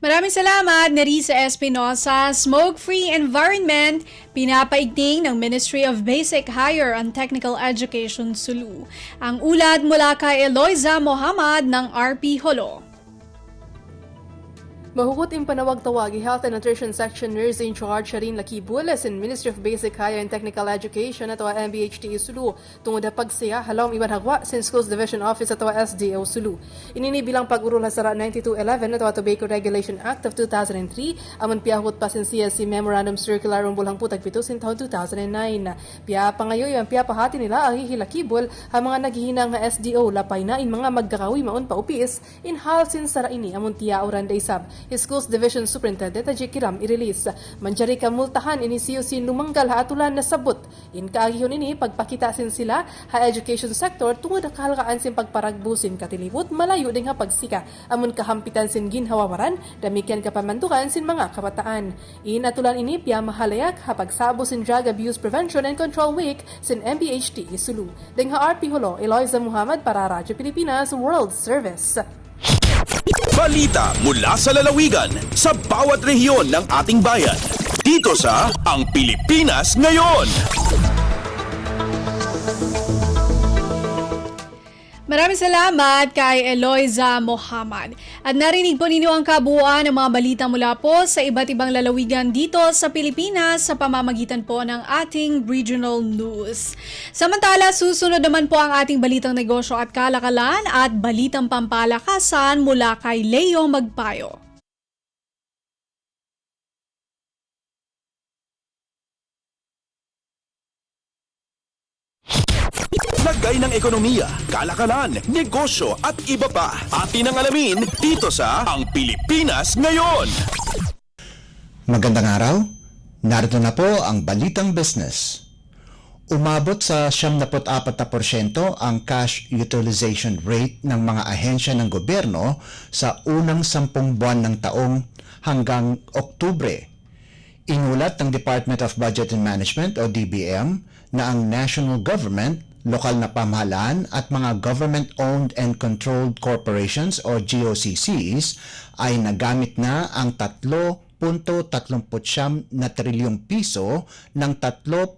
Maraming salamat, Nerissa Espinosa. Smoke-free environment, pinapaigting ng Ministry of Basic Higher and Technical Education Sulu. Ang ulat mula kay Eloisa Mohamad ng RP Holo. Mahugot in panawag-tawag Health and Nutrition Section Nurse in Charge Sharin Lakibulas in Ministry of Basic Higher and Technical Education at MBHT Sulu tungod na pagsiya halom iban hagwa sin Schools Division Office at SDO Sulu. Inini bilang pag-urol sa 9211 at Tobacco Regulation Act of 2003 amon piyahot pa sin CSC Memorandum Circular bulang putag pito sin taon 2009. Piya pa ngayon yung piya pahati nila ang hihilakibol ang mga naghihinang SDO lapay na in mga magkakawi maon pa upis in hal sin sara ini amon tiya oran da isab. Schools Division Superintendent Ajay Kiram i-release. Manjari kamultahan ini COC numanggal haatulan na sabot. In kaagihon ini pagpakita sin sila ha education sector tungod akalakaan sin pagparagbusin katilibot malayo ding ha pagsika amon kahampitan sin ginhawawaran damikian kapamantukan sin mga kabataan. In atulan ini piya mahalayak ha pagsabo sin Drug Abuse Prevention and Control Week sin MPHT Sulu. Ding ha RP Holo, Eloisa Muhammad para Radyo Pilipinas World Service. Balita mula sa lalawigan sa bawat rehiyon ng ating bayan. Dito sa Ang Pilipinas Ngayon. Maraming salamat kay Eloisa Muhammad. At narinig po ninyo ang kabuuan ng mga balita mula po sa iba't ibang lalawigan dito sa Pilipinas sa pamamagitan po ng ating regional news. Samantala, susunod naman po ang ating balitang negosyo at kalakalan at balitang pampalakasan mula kay Leo Magpayo. Lagay ng ekonomiya, kalakalan, negosyo at iba pa. Atin ang alamin dito sa Ang Pilipinas Ngayon. Magandang araw. Narito na po ang Balitang Business. Umabot sa 74% ang cash utilization rate ng mga ahensya ng gobyerno sa unang 10 buwan ng taong hanggang Oktubre. Inulat ng Department of Budget and Management o DBM na ang national government, lokal na pamahalaan at mga government-owned and controlled corporations o GOCCs ay nagamit na ang 3.39 na trilyong piso ng 3.6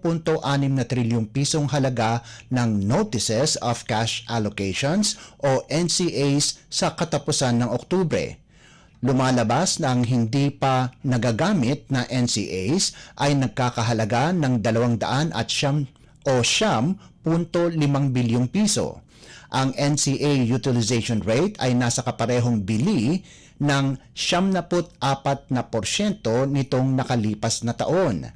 na trilyong pisong halaga ng Notices of Cash Allocations o NCAs sa katapusan ng Oktubre. Lumalabas na ang hindi pa nagagamit na NCAs ay nagkakahalaga ng 200.5 bilyong piso. Ang NCA utilization rate ay nasa kaparehong bili ng 74% nitong nakalipas na taon.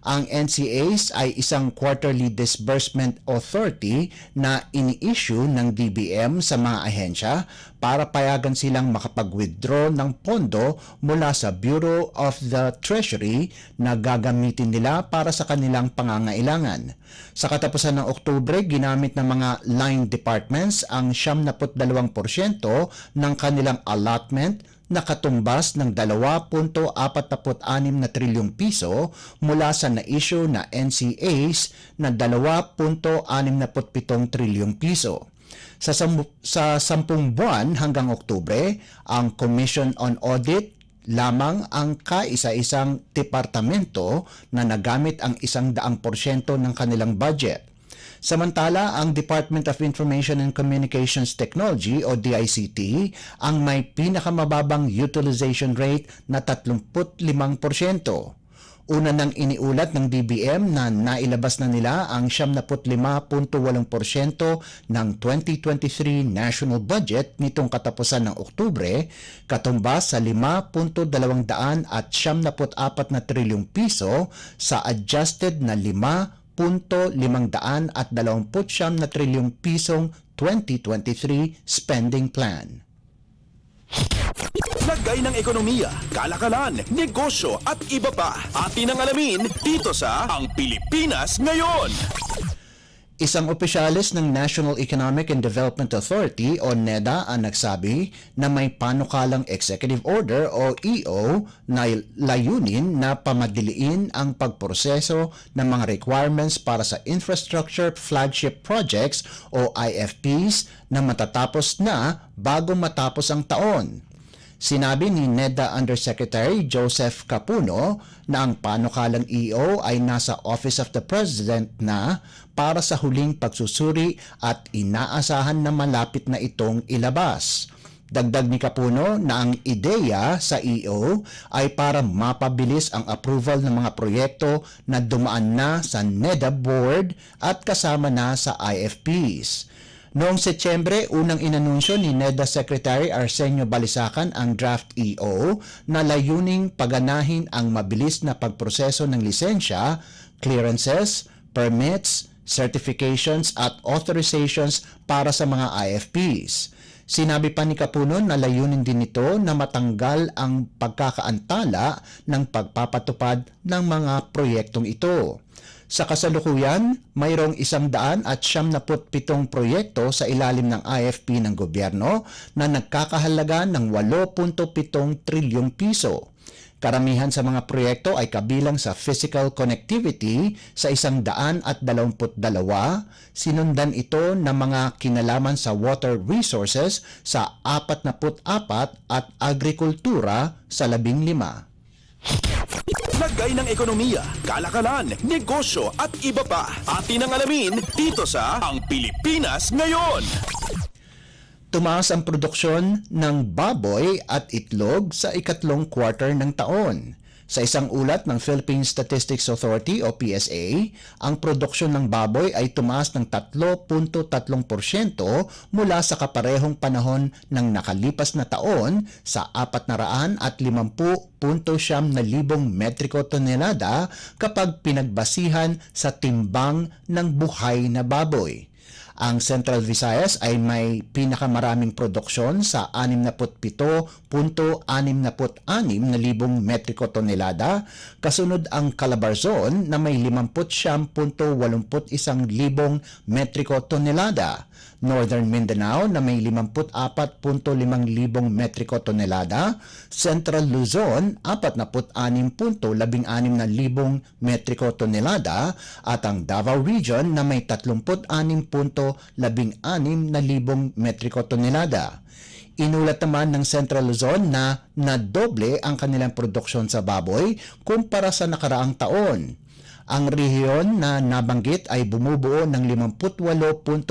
Ang NCAs ay isang quarterly disbursement authority na ini-issue ng DBM sa mga ahensya para payagan silang makapag-withdraw ng pondo mula sa Bureau of the Treasury na gagamitin nila para sa kanilang pangangailangan. Sa katapusan ng Oktubre, ginamit ng mga line departments ang 72% ng kanilang allotment na katumbas ng 2.46 na trilyong piso mula sa na-issue na NCAs na 2.67 trilyong piso. Sa 10 buwan hanggang Oktubre, ang Commission on Audit lamang ang kaisa-isang departamento na nagamit ang 100% ng kanilang budget. Samantala, ang Department of Information and Communications Technology o DICT ang may pinakamababang utilization rate na 35%. Una nang iniulat ng DBM na nailabas na nila ang 75.8% ng 2023 national budget nitong katapusan ng Oktubre, katumbas sa 5.274 na trilyong piso sa adjusted na 5.529 na trilyong pisong 2023 spending plan. Lagay ng ekonomiya, kalakalan, negosyo at iba pa. Atin ang alamin dito sa Ang Pilipinas Ngayon. Isang opisyalis ng National Economic and Development Authority o NEDA ang nagsabi na may panukalang Executive Order o EO na layunin na pamadiliin ang pagproseso ng mga requirements para sa Infrastructure Flagship Projects o IFPs na matatapos na bago matapos ang taon. Sinabi ni NEDA Undersecretary Joseph Capuno na ang panukalang EO ay nasa Office of the President na para sa huling pagsusuri at inaasahan na malapit na itong ilabas. Dagdag ni Capuno na ang ideya sa EO ay para mapabilis ang approval ng mga proyekto na dumaan na sa NEDA Board at kasama na sa IFPs. Noong Setyembre, unang inanunsyo ni NEDA Secretary Arsenio Balisacan ang draft EO na layuning paganahin ang mabilis na pagproseso ng lisensya, clearances, permits, certifications at authorizations para sa mga IFPs. Sinabi pa ni Kapuno na layunin din nito na matanggal ang pagkakaantala ng pagpapatupad ng mga proyektong ito. Sa kasalukuyan, mayroong 197 proyekto sa ilalim ng IFP ng gobyerno na nagkakahalaga ng 8.7 trilyong piso. Karamihan sa mga proyekto ay kabilang sa physical connectivity sa 122, sinundan ito ng mga kinalaman sa water resources sa 44 at agrikultura sa 15. Lagay ng ekonomiya, kalakalan, negosyo at iba pa. Atin ang alamin dito sa Ang Pilipinas Ngayon. Tumaas ang produksyon ng baboy at itlog sa ikatlong quarter ng taon. Sa isang ulat ng Philippine Statistics Authority o PSA, ang produksyon ng baboy ay tumaas ng 3.3% mula sa kaparehong panahon ng nakalipas na taon sa 450.9 metriko tonelada kapag pinagbasihan sa timbang ng buhay na baboy. Ang Central Visayas ay may pinakamaraming produksyon sa 67.66 na libong metriko tonelada, kasunod ang Calabarzon na may 50.81 libong metriko tonelada, Northern Mindanao na may 54.5 libong metriko tonelada, Central Luzon 46.16 na libong metriko tonelada at ang Davao Region na may 36.16 na libong metriko tonelada. Inulat naman ng Central Luzon na nadoble ang kanilang produksyon sa baboy kumpara sa nakaraang taon. Ang rehiyon na nabanggit ay bumubuo ng 58.6%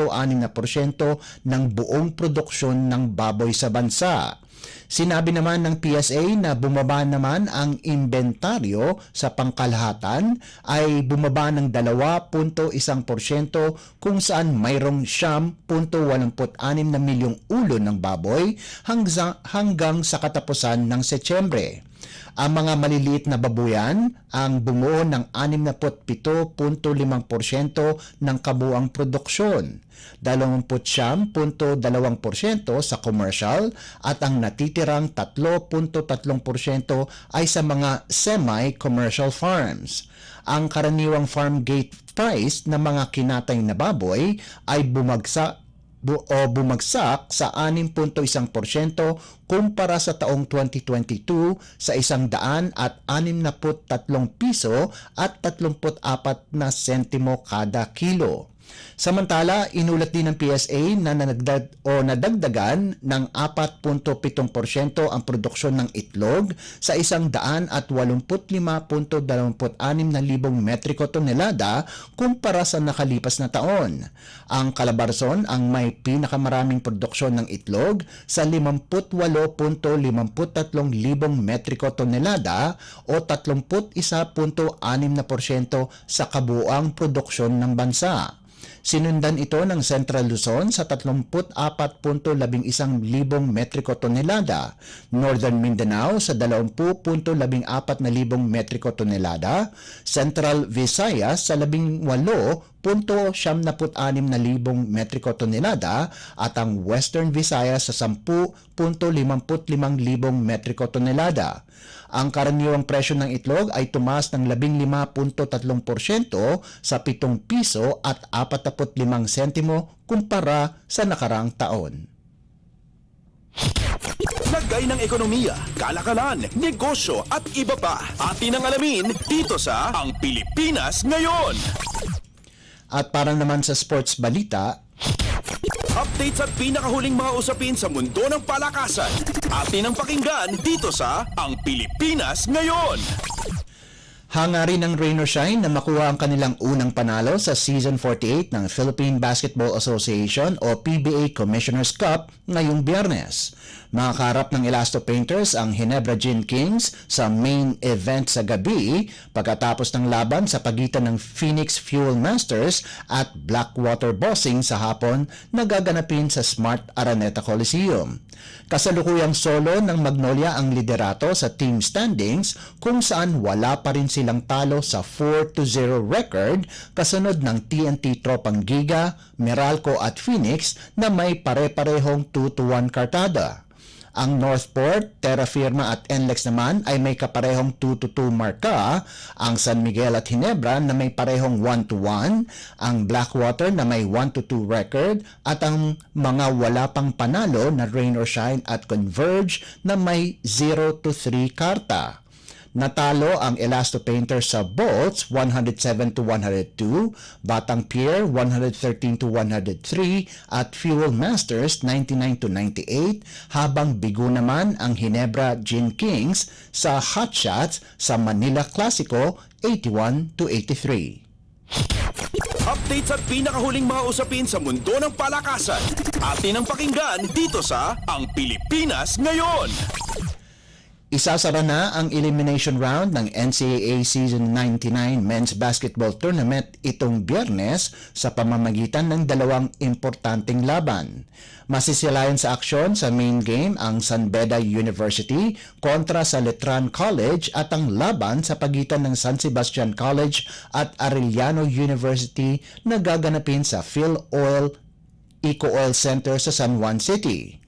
ng buong produksyon ng baboy sa bansa. Sinabi naman ng PSA na bumaba naman ang inventaryo sa pangkalahatan ay bumaba ng 2.1% kung saan mayroong 9.86 na milyong ulo ng baboy hanggang sa katapusan ng Setyembre. Ang mga maliliit na babuyan ang bumuo ng 67.5% ng kabuang produksyon, 29.2% sa commercial at ang natitirang 3.3% ay sa mga semi-commercial farms. Ang karaniwang farm gate price ng mga kinatay na baboy ay bumagsak sa 6.1% kumpara sa taong 2022 sa 163 piso at 34 na sentimo kada kilo. Samantala, inulat din ng PSA na nadagdagan ng 4.7% ang produksyon ng itlog sa 185.26 na libong metriko tonelada kumpara sa nakalipas na taon. Ang Calabarzon ang may pinakamaraming produksyon ng itlog sa 58.53 libong metriko tonelada o 31.6% sa kabuuang produksyon ng bansa. Sinundan ito ng Central Luzon sa 34.11 libong metriko tonelada, Northern Mindanao sa 20.14 na libong metriko tonelada, Central Visayas sa 18.76 na libong metriko tonelada at ang Western Visayas sa 10.55 libong metriko tonelada. Ang karaniwang presyo ng itlog ay tumaas ng 15.3% sa 7 piso at 45 sentimo kumpara sa nakaraang taon. Lagay ng ekonomiya, kalakalan, negosyo at iba pa. Atin ang alamin dito sa Ang Pilipinas Ngayon. At para naman sa sports balita, updates at pinakahuling mga usapin sa mundo ng palakasan. Atin ang pakinggan dito sa Ang Pilipinas Ngayon. Hangarin ng Rain or Shine na makuha ang kanilang unang panalo sa Season 48 ng Philippine Basketball Association o PBA Commissioner's Cup ngayong Biyernes. Makakarap ng Elasto Painters ang Ginebra Gin Kings sa main event sa gabi pagkatapos ng laban sa pagitan ng Phoenix Fuel Masters at Blackwater Bossing sa hapon na gaganapin sa Smart Araneta Coliseum. Kasalukuyang solo ng Magnolia ang liderato sa team standings kung saan wala pa rin silang talo sa 4-0 record kasunod ng TNT Tropang Giga, Meralco at Phoenix na may pare-parehong 2-1 kartada. Ang Northport, Terra Firma at NLEX naman ay may kaparehong 2-2 marka, ang San Miguel at Ginebra na may parehong 1-1, ang Blackwater na may 1-2 record at ang mga wala pang panalo na Rain or Shine at Converge na may 0-3 karta. Natalo ang Elasto Painters sa Bolts 107-102, Batang Pier 113-103 at Fuel Masters 99-98, habang bigo naman ang Ginebra Gin Kings sa Hot Shots sa Manila Clasico 81-83. Updates at pinakahuling mga usapin sa mundo ng palakasan. Atin ang pakinggan dito sa Ang Pilipinas Ngayon. Isasara na ang elimination round ng NCAA Season 99 Men's Basketball Tournament itong Biyernes sa pamamagitan ng dalawang importanteng laban. Masisilayan sa aksyon sa main game ang San Beda University kontra sa Letran College at ang laban sa pagitan ng San Sebastian College at Arellano University na gaganapin sa Phil Oil Eco Oil Center sa San Juan City.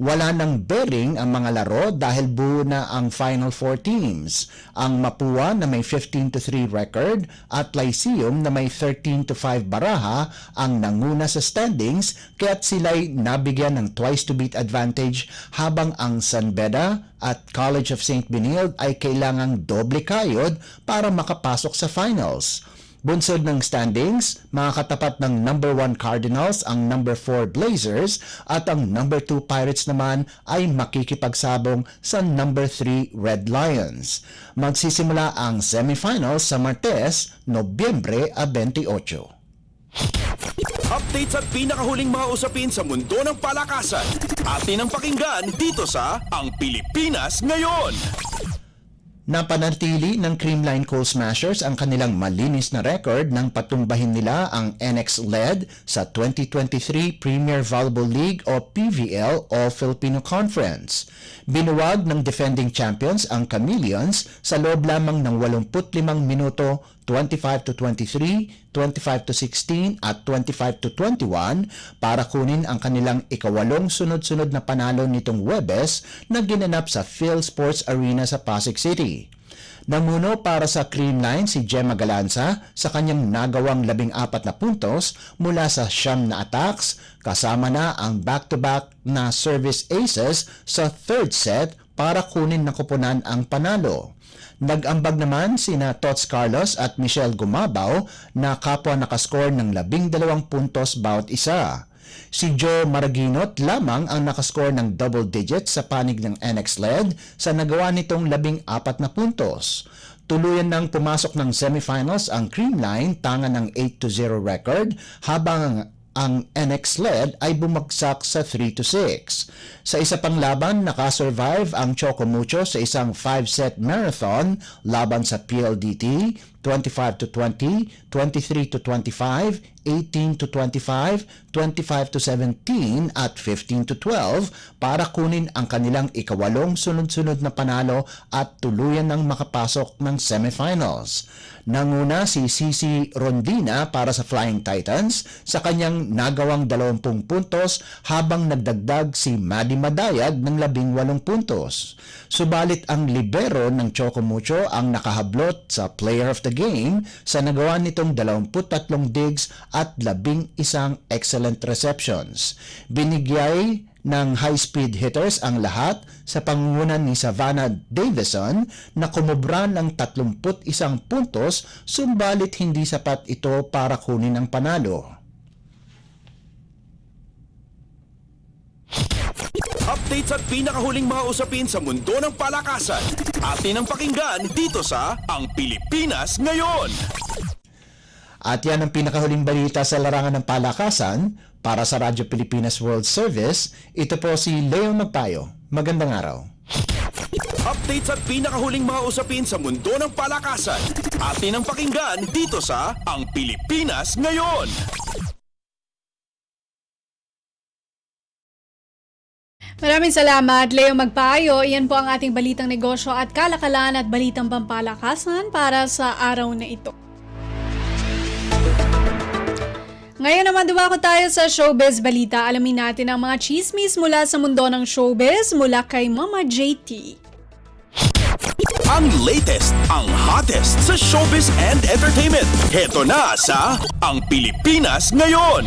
Wala nang bearing ang mga laro dahil buo na ang Final Four teams. Ang Mapua na may 15-3 record at Lyceum na may 13-5 baraha ang nanguna sa standings kaya't sila'y nabigyan ng twice-to-beat advantage habang ang San Beda at College of St. Benilde ay kailangang doble kayod para makapasok sa finals. Bunsod ng standings, mga katapat ng number 1 Cardinals ang number 4 Blazers at ang number 2 Pirates naman ay makikipagsabong sa number 3 Red Lions. Magsisimula ang semifinals sa Martes, Nobyembre 28. Updates at pinakahuling mga usapin sa mundo ng palakasan. Atin ang pakinggan dito sa Ang Pilipinas Ngayon. Napanatili ng Creamline Coal Smashers ang kanilang malinis na record nang patumbahin nila ang NX-LED sa 2023 Premier Volleyball League o PVL All-Filipino Conference. Binuwag ng defending champions ang Chameleons sa loob lamang ng 85 minuto, 25-23, 25-16 at 25-21 para kunin ang kanilang ikawalong sunod-sunod na panalo nitong Huwebes na ginanap sa Phil Sports Arena sa Pasig City. Namuno para sa Creamline si Gemma Galanza sa kanyang nagawang 14 na puntos mula sa 9 na attacks, kasama na ang back-to-back na service aces sa third set para kunin ng koponan ang panalo. Nag-ambag naman sina Tots Carlos at Michelle Gumabaw na kapwa nakascore ng 12 puntos bawat isa. Si Joe Maraginot lamang ang nakascore ng double digits sa panig ng NX-LED sa nagawa nitong 14 na puntos. Tuluyan nang pumasok ng semifinals ang Creamline tanga ng 8-0 record habang ang NX-LED ay bumagsak sa 3-6. Sa isa pang laban, nakasurvive ang Chocomucho sa isang 5-set marathon laban sa PLDT, 25-20, 23-25, 18-25, 25-17 at 15-12 para kunin ang kanilang ikawalong sunod-sunod na panalo at tuluyan ng makapasok ng semifinals. Nanguna si Cici Rondina para sa Flying Titans sa kanyang nagawang 20 puntos habang nagdagdag si Maddie Madayag ng 18 puntos. Subalit ang libero ng Chocomucho ang nakahablot sa Player of the Game sa nagawa nitong 23 digs at 11 excellent receptions. Binigay ng high-speed hitters ang lahat sa pangungunan ni Savannah Davison na kumubra ng 31 puntos, sumbalit hindi sapat ito para kunin ang panalo. Updates at pinakahuling mga usapin sa mundo ng palakasan. Atin ang pakinggan dito sa Ang Pilipinas Ngayon. At yan ang pinakahuling balita sa larangan ng palakasan. Para sa Radyo Pilipinas World Service, ito po si Leo Magpayo. Magandang araw. Updates at pinakahuling mga usapin sa mundo ng palakasan. Atin ang pakinggan dito sa Ang Pilipinas Ngayon. Maraming salamat, Leo Magpayo. Iyan po ang ating balitang negosyo at kalakalan at balitang pampalakasan para sa araw na ito. Ngayon naman dumako tayo sa showbiz balita. Alamin natin ang mga chismis mula sa mundo ng showbiz mula kay Mama JT. Ang latest, ang hottest sa showbiz and entertainment. Heto na sa Ang Pilipinas Ngayon.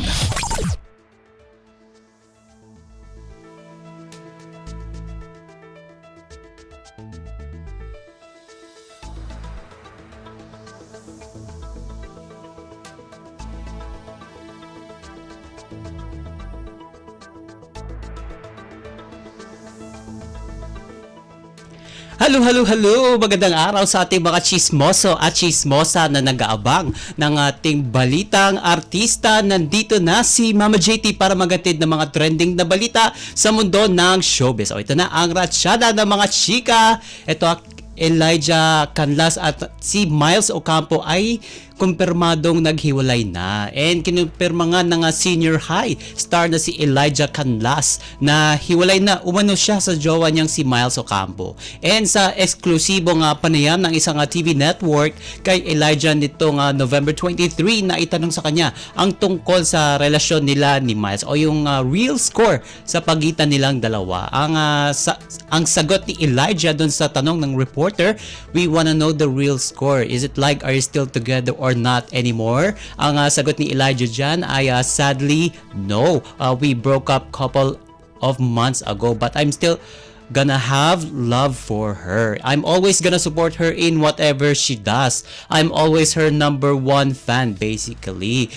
Hello! Magandang araw sa ating mga chismoso at chismosa na nag-aabang ng ating balitang artista. Nandito na si Mama JT para magatid ng mga trending na balita sa mundo ng showbiz. O ito na ang ratsyada ng mga chika. Ito Elijah Canlas at si Miles Ocampo ay kumpirmadong naghiwalay na. And kinumpirma nga ng senior high star na si Elijah Canlas na hiwalay na umano siya sa jowa niyang si Miles Ocampo. And sa eksklusibong panayam ng isang TV network kay Elijah nitong November 23 na itanong sa kanya ang tungkol sa relasyon nila ni Miles o yung real score sa pagitan nilang dalawa. Ang sagot ni Elijah dun sa tanong ng reporter, "We wanna know the real score. Is it like are you still together or not anymore?" Ang sagot ni Elijah dyan ay sadly, no. We broke up couple of months ago but I'm still gonna have love for her. I'm always gonna support her in whatever she does. I'm always her number one fan basically.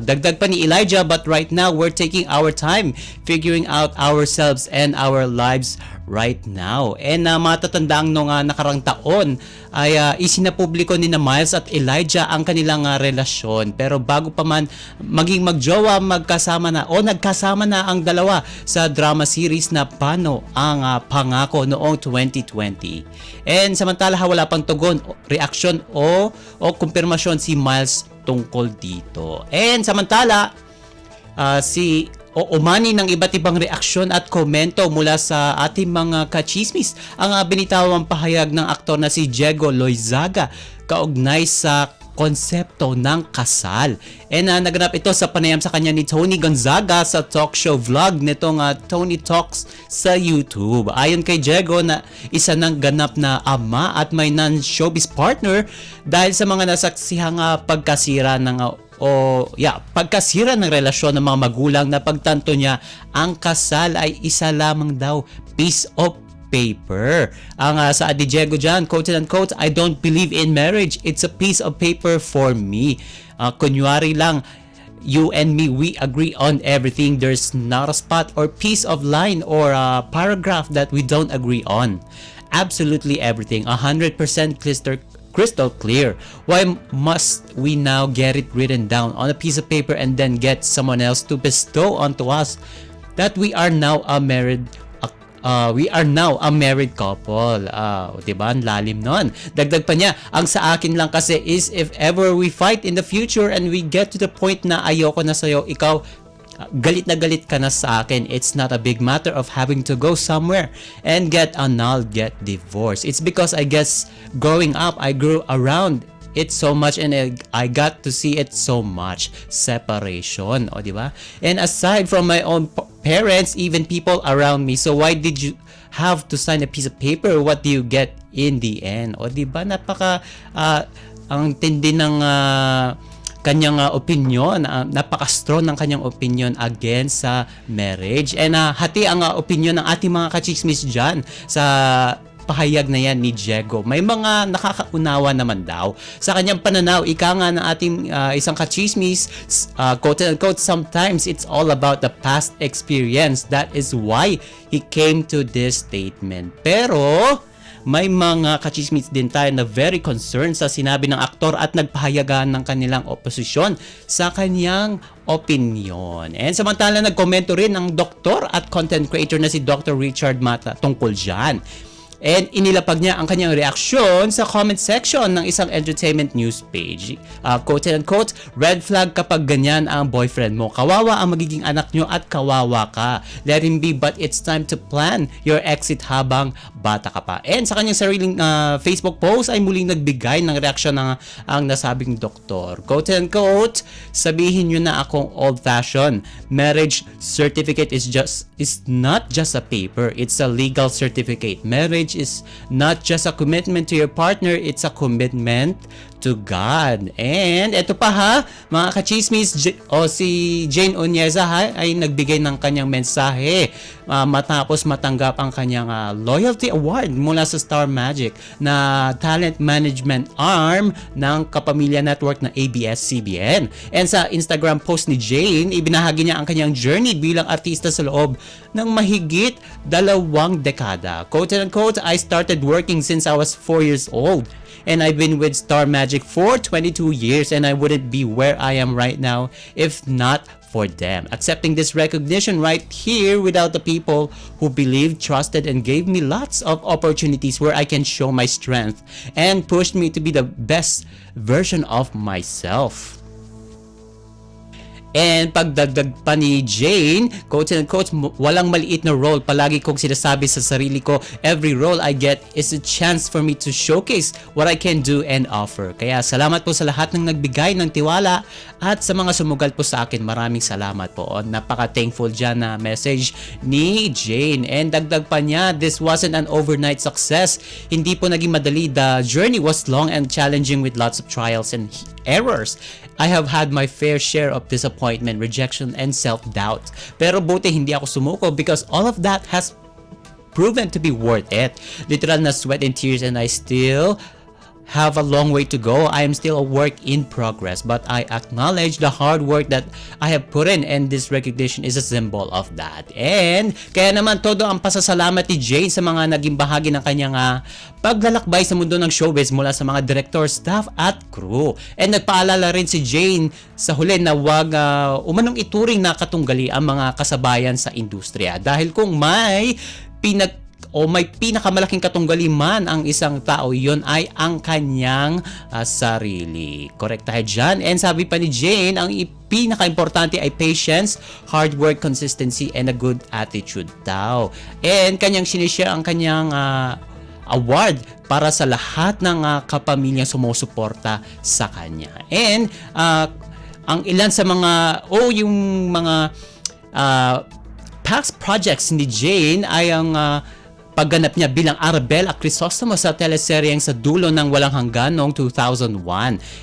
Dagdag pa ni Elijah, but right now we're taking our time figuring out ourselves and our lives right now. And matatandang nung nakarang taon ay isinapubliko ni na Miles at Elijah ang kanilang relasyon. Pero bago pa man maging magjowa, magkasama na o nagkasama na ang dalawa sa drama series na Paano ang Pangako noong 2020. And samantala wala pang tugon, reaksyon o kumpirmasyon si Miles tungkol dito. And samantala umani ng iba't ibang reaksyon at komento mula sa ating mga kachismis ang binitawang pahayag ng aktor na si Diego Loizaga kaugnay sa konsepto ng kasal. And naganap ito sa panayam sa kanya ni Tony Gonzaga sa talk show vlog nitong Tony Talks sa YouTube. Ayon kay Diego na isa ng ganap na ama at may non-showbiz partner dahil sa mga nasaksihang pagkasira ng relasyon ng mga magulang na pagtanto niya ang kasal ay isa lamang daw piece of paper. Ang sa Diego dyan, quote and unquote, "I don't believe in marriage. It's a piece of paper for me. Kunyari lang, you and me, we agree on everything. There's not a spot or piece of line or a paragraph that we don't agree on. Absolutely everything. 100% crystal clear. Why must we now get it written down on a piece of paper and then get someone else to bestow onto us that we are now a married couple?" Diba? Ang lalim nun. Dagdag pa niya, "Ang sa akin lang kasi is if ever we fight in the future and we get to the point na ayoko na sa'yo, ikaw galit na galit ka na sa akin, it's not a big matter of having to go somewhere and get annulled, get divorced. It's because I guess growing up, I grew around it so much and I got to see it so much. Separation." O, diba? And aside from my own parents, even people around me, so why did you have to sign a piece of paper? What do you get in the end? O, diba? Napaka ang tindi ng kanyang opinion, napaka-strong ng kanyang opinion against sa marriage. And hati ang opinion ng ating mga kachismis dyan sa pahayag na yan ni Diego. May mga nakakaunawa naman daw. Sa kanyang pananaw, ika nga ng ating isang kachismis, quote and quote, "Sometimes it's all about the past experience. That is why he came to this statement." Pero may mga kachismis din tayo na very concerned sa sinabi ng aktor at nagpahayagan ng kanilang oposisyon sa kanyang opinion. And samantala nagkomento rin ang doktor at content creator na si Dr. Richard Mata tungkol dyan. And inilapag niya ang kanyang reaksyon sa comment section ng isang entertainment news page. Quote and unquote, red flag kapag ganyan ang boyfriend mo. Kawawa ang magiging anak nyo at kawawa ka. Let him be, but it's time to plan your exit habang bata ka pa. And sa kanyang sariling Facebook post ay muling nagbigay ng reaksyon ng ang nasabing doktor. Quote and unquote, sabihin nyo na akong old-fashioned. Marriage certificate is not just a paper. It's a legal certificate. Marriage is not just a commitment to your partner, it's a commitment to God. And eto pa ha, mga kachismis, si Jane Onyeza ay nagbigay ng kanyang mensahe matapos matanggap ang kanyang loyalty award mula sa Star Magic na talent management arm ng Kapamilya Network na ABS-CBN. And sa Instagram post ni Jane, ibinahagi niya ang kanyang journey bilang artista sa loob ng mahigit 2 dekada. Quote and unquote, I started working since I was 4 years old. And I've been with Star Magic for 22 years and I wouldn't be where I am right now if not for them. Accepting this recognition right here without the people who believed, trusted, and gave me lots of opportunities where I can show my strength and pushed me to be the best version of myself. And pagdagdag pa ni Jane, quote and quote, walang maliit na role. Palagi kong sinasabi sa sarili ko, every role I get is a chance for me to showcase what I can do and offer. Kaya salamat po sa lahat ng nagbigay ng tiwala at sa mga sumugal po sa akin. Maraming salamat po. Napaka-thankful dyan na message ni Jane. And dagdag pa niya, this wasn't an overnight success. Hindi po naging madali. The journey was long and challenging with lots of trials and errors. I have had my fair share of disappointment, rejection, and self-doubt. Pero buti hindi ako sumuko because all of that has proven to be worth it. Literal na sweat and tears, and I still have a long way to go. I am still a work in progress, but I acknowledge the hard work that I have put in, and this recognition is a symbol of that. And kaya naman todo ang pasasalamat ni Jane sa mga naging bahagi ng kanyang paglalakbay sa mundo ng showbiz mula sa mga director, staff at crew. And nagpaalala rin si Jane sa huli na wag umanong ituring na katunggali ang mga kasabayan sa industriya dahil kung may pinakamalaking katunggali man ang isang tao, yon ay ang kanyang sarili. Correct tayo dyan. And sabi pa ni Jane, ang pinaka-importante ay patience, hard work, consistency, and a good attitude daw. And kanyang sinishare ang kanyang award para sa lahat ng kapamilyang sumusuporta sa kanya. And ang ilan sa mga yung mga past projects ni Jane ay ang pagganap niya bilang Arabella Crisostomo sa teleseryeng Sa Dulo ng Walang Hanggan noong 2001.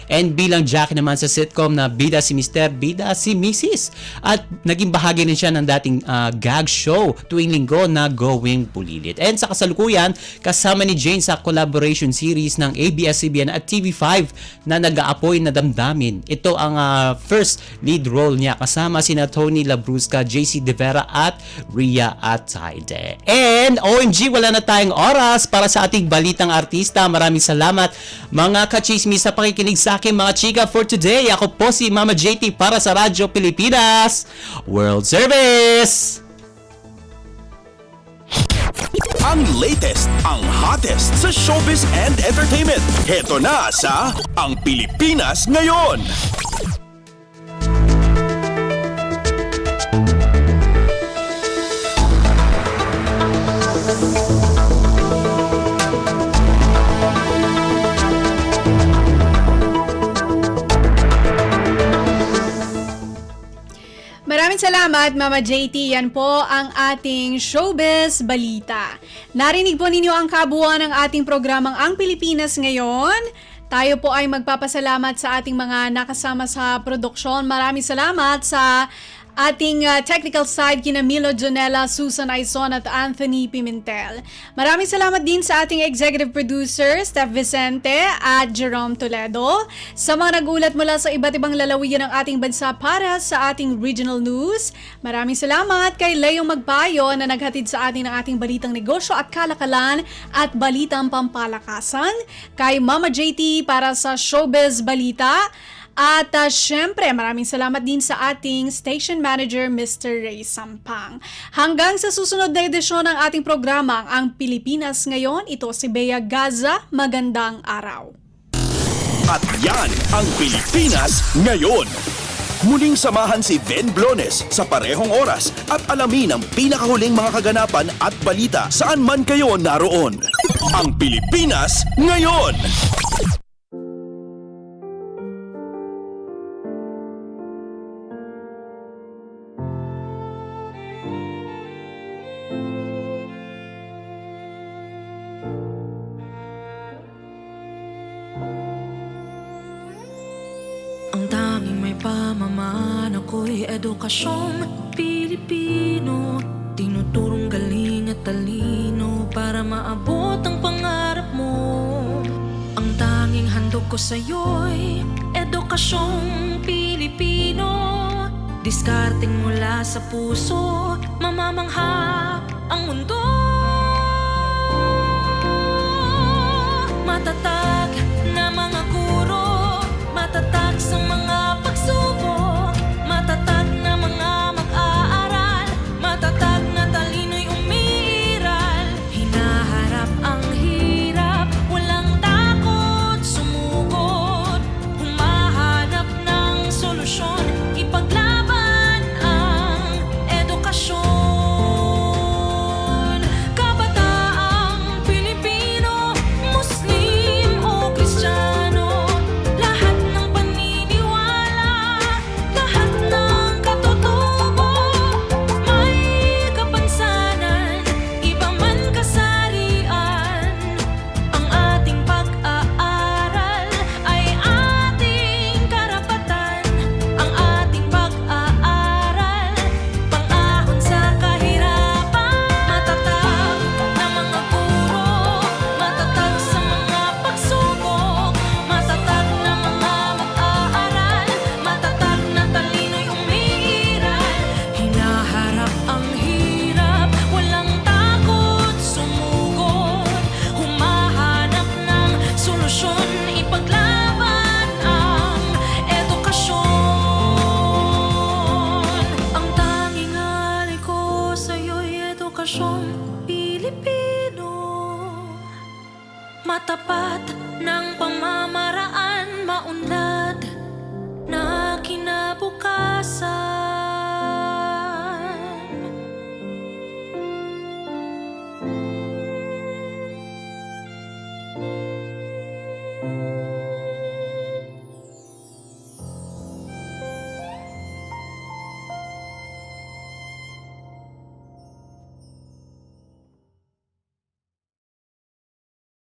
And bilang Jackie naman sa sitcom na Bida si Mr., Bida si Mrs. At naging bahagi rin siya ng dating gag show tuwing linggo na Going Bulilit. And sa kasalukuyan, kasama ni Jane sa collaboration series ng ABS-CBN at TV5 na nag-aapoy na damdamin. Ito ang first lead role niya kasama sina Tony Labrusca, JC De Vera at Rhea Atayde. And OMG, wala na tayong oras para sa ating balitang artista. Maraming salamat mga kachismis sa pakikinig sa akin mga chika for today. Ako po si Mama JT para sa Radyo Pilipinas World Service. Ang latest, ang hottest sa showbiz and entertainment. Heto na sa Ang Pilipinas Ngayon. Maraming salamat, Mama JT. Yan po ang ating showbiz balita. Narinig po ninyo ang kabuuan ng ating programang Ang Pilipinas Ngayon. Tayo po ay magpapasalamat sa ating mga nakasama sa produksyon. Maraming salamat sa ating technical side kina Milo Jonella, Susan Aizon at Anthony Pimentel. Maraming salamat din sa ating executive producer, Steph Vicente at Jerome Toledo. Sa mga nagulat mula sa iba't ibang lalawigan ng ating bansa para sa ating regional news, maraming salamat kay Leong Magpayo na naghatid sa atin ng ating balitang negosyo at kalakalan at balitang pampalakasan, kay Mama JT para sa Showbiz Balita. At syempre, maraming salamat din sa ating station manager, Mr. Ray Sampang. Hanggang sa susunod na edisyon ng ating programa, ang Pilipinas Ngayon, ito si Bea Gaza. Magandang araw. At yan ang Pilipinas Ngayon. Muling samahan si Ben Blones sa parehong oras at alamin ang pinakahuling mga kaganapan at balita saan man kayo naroon. Ang Pilipinas Ngayon. Ang tanging may pamamaan ako'y edukasyong Pilipino. Tinuturong galing at talino para maabot ang pangarap mo. Ang tanging handog ko sa'yo'y edukasyong Pilipino. Diskarteng mula sa puso, mamamanghap ang mundo. Matatag na mga guro, matatag sa mga pagsubok, matatag na mga mag-aaral, matatag na talino'y umiiral. Hinaharap ang hirap, walang takot sumugod, humahanap ng solusyon, ipaglaban ang edukasyon. Kabataang Pilipino, Muslim o Kristiyano, lahat ng paniniwala, lahat ng katutubo, may kapansanan, iba man kasarian. Ang ating pag-aaral ay ating karapatan. Ang ating pag-aaral, pang-ahon sa kahirapan. Matatag na mga guro, matatag sa mga pagsubok, matatag na mga mag-aaral, matatag na talino'y umiiral. Hinaharap ang hirap, walang takot sumugod, humahanap ng solusyon, ipaglaban ang edukasyon. Ang tanging alay ko sa'yo'y edukasyong Pilipino. Matapat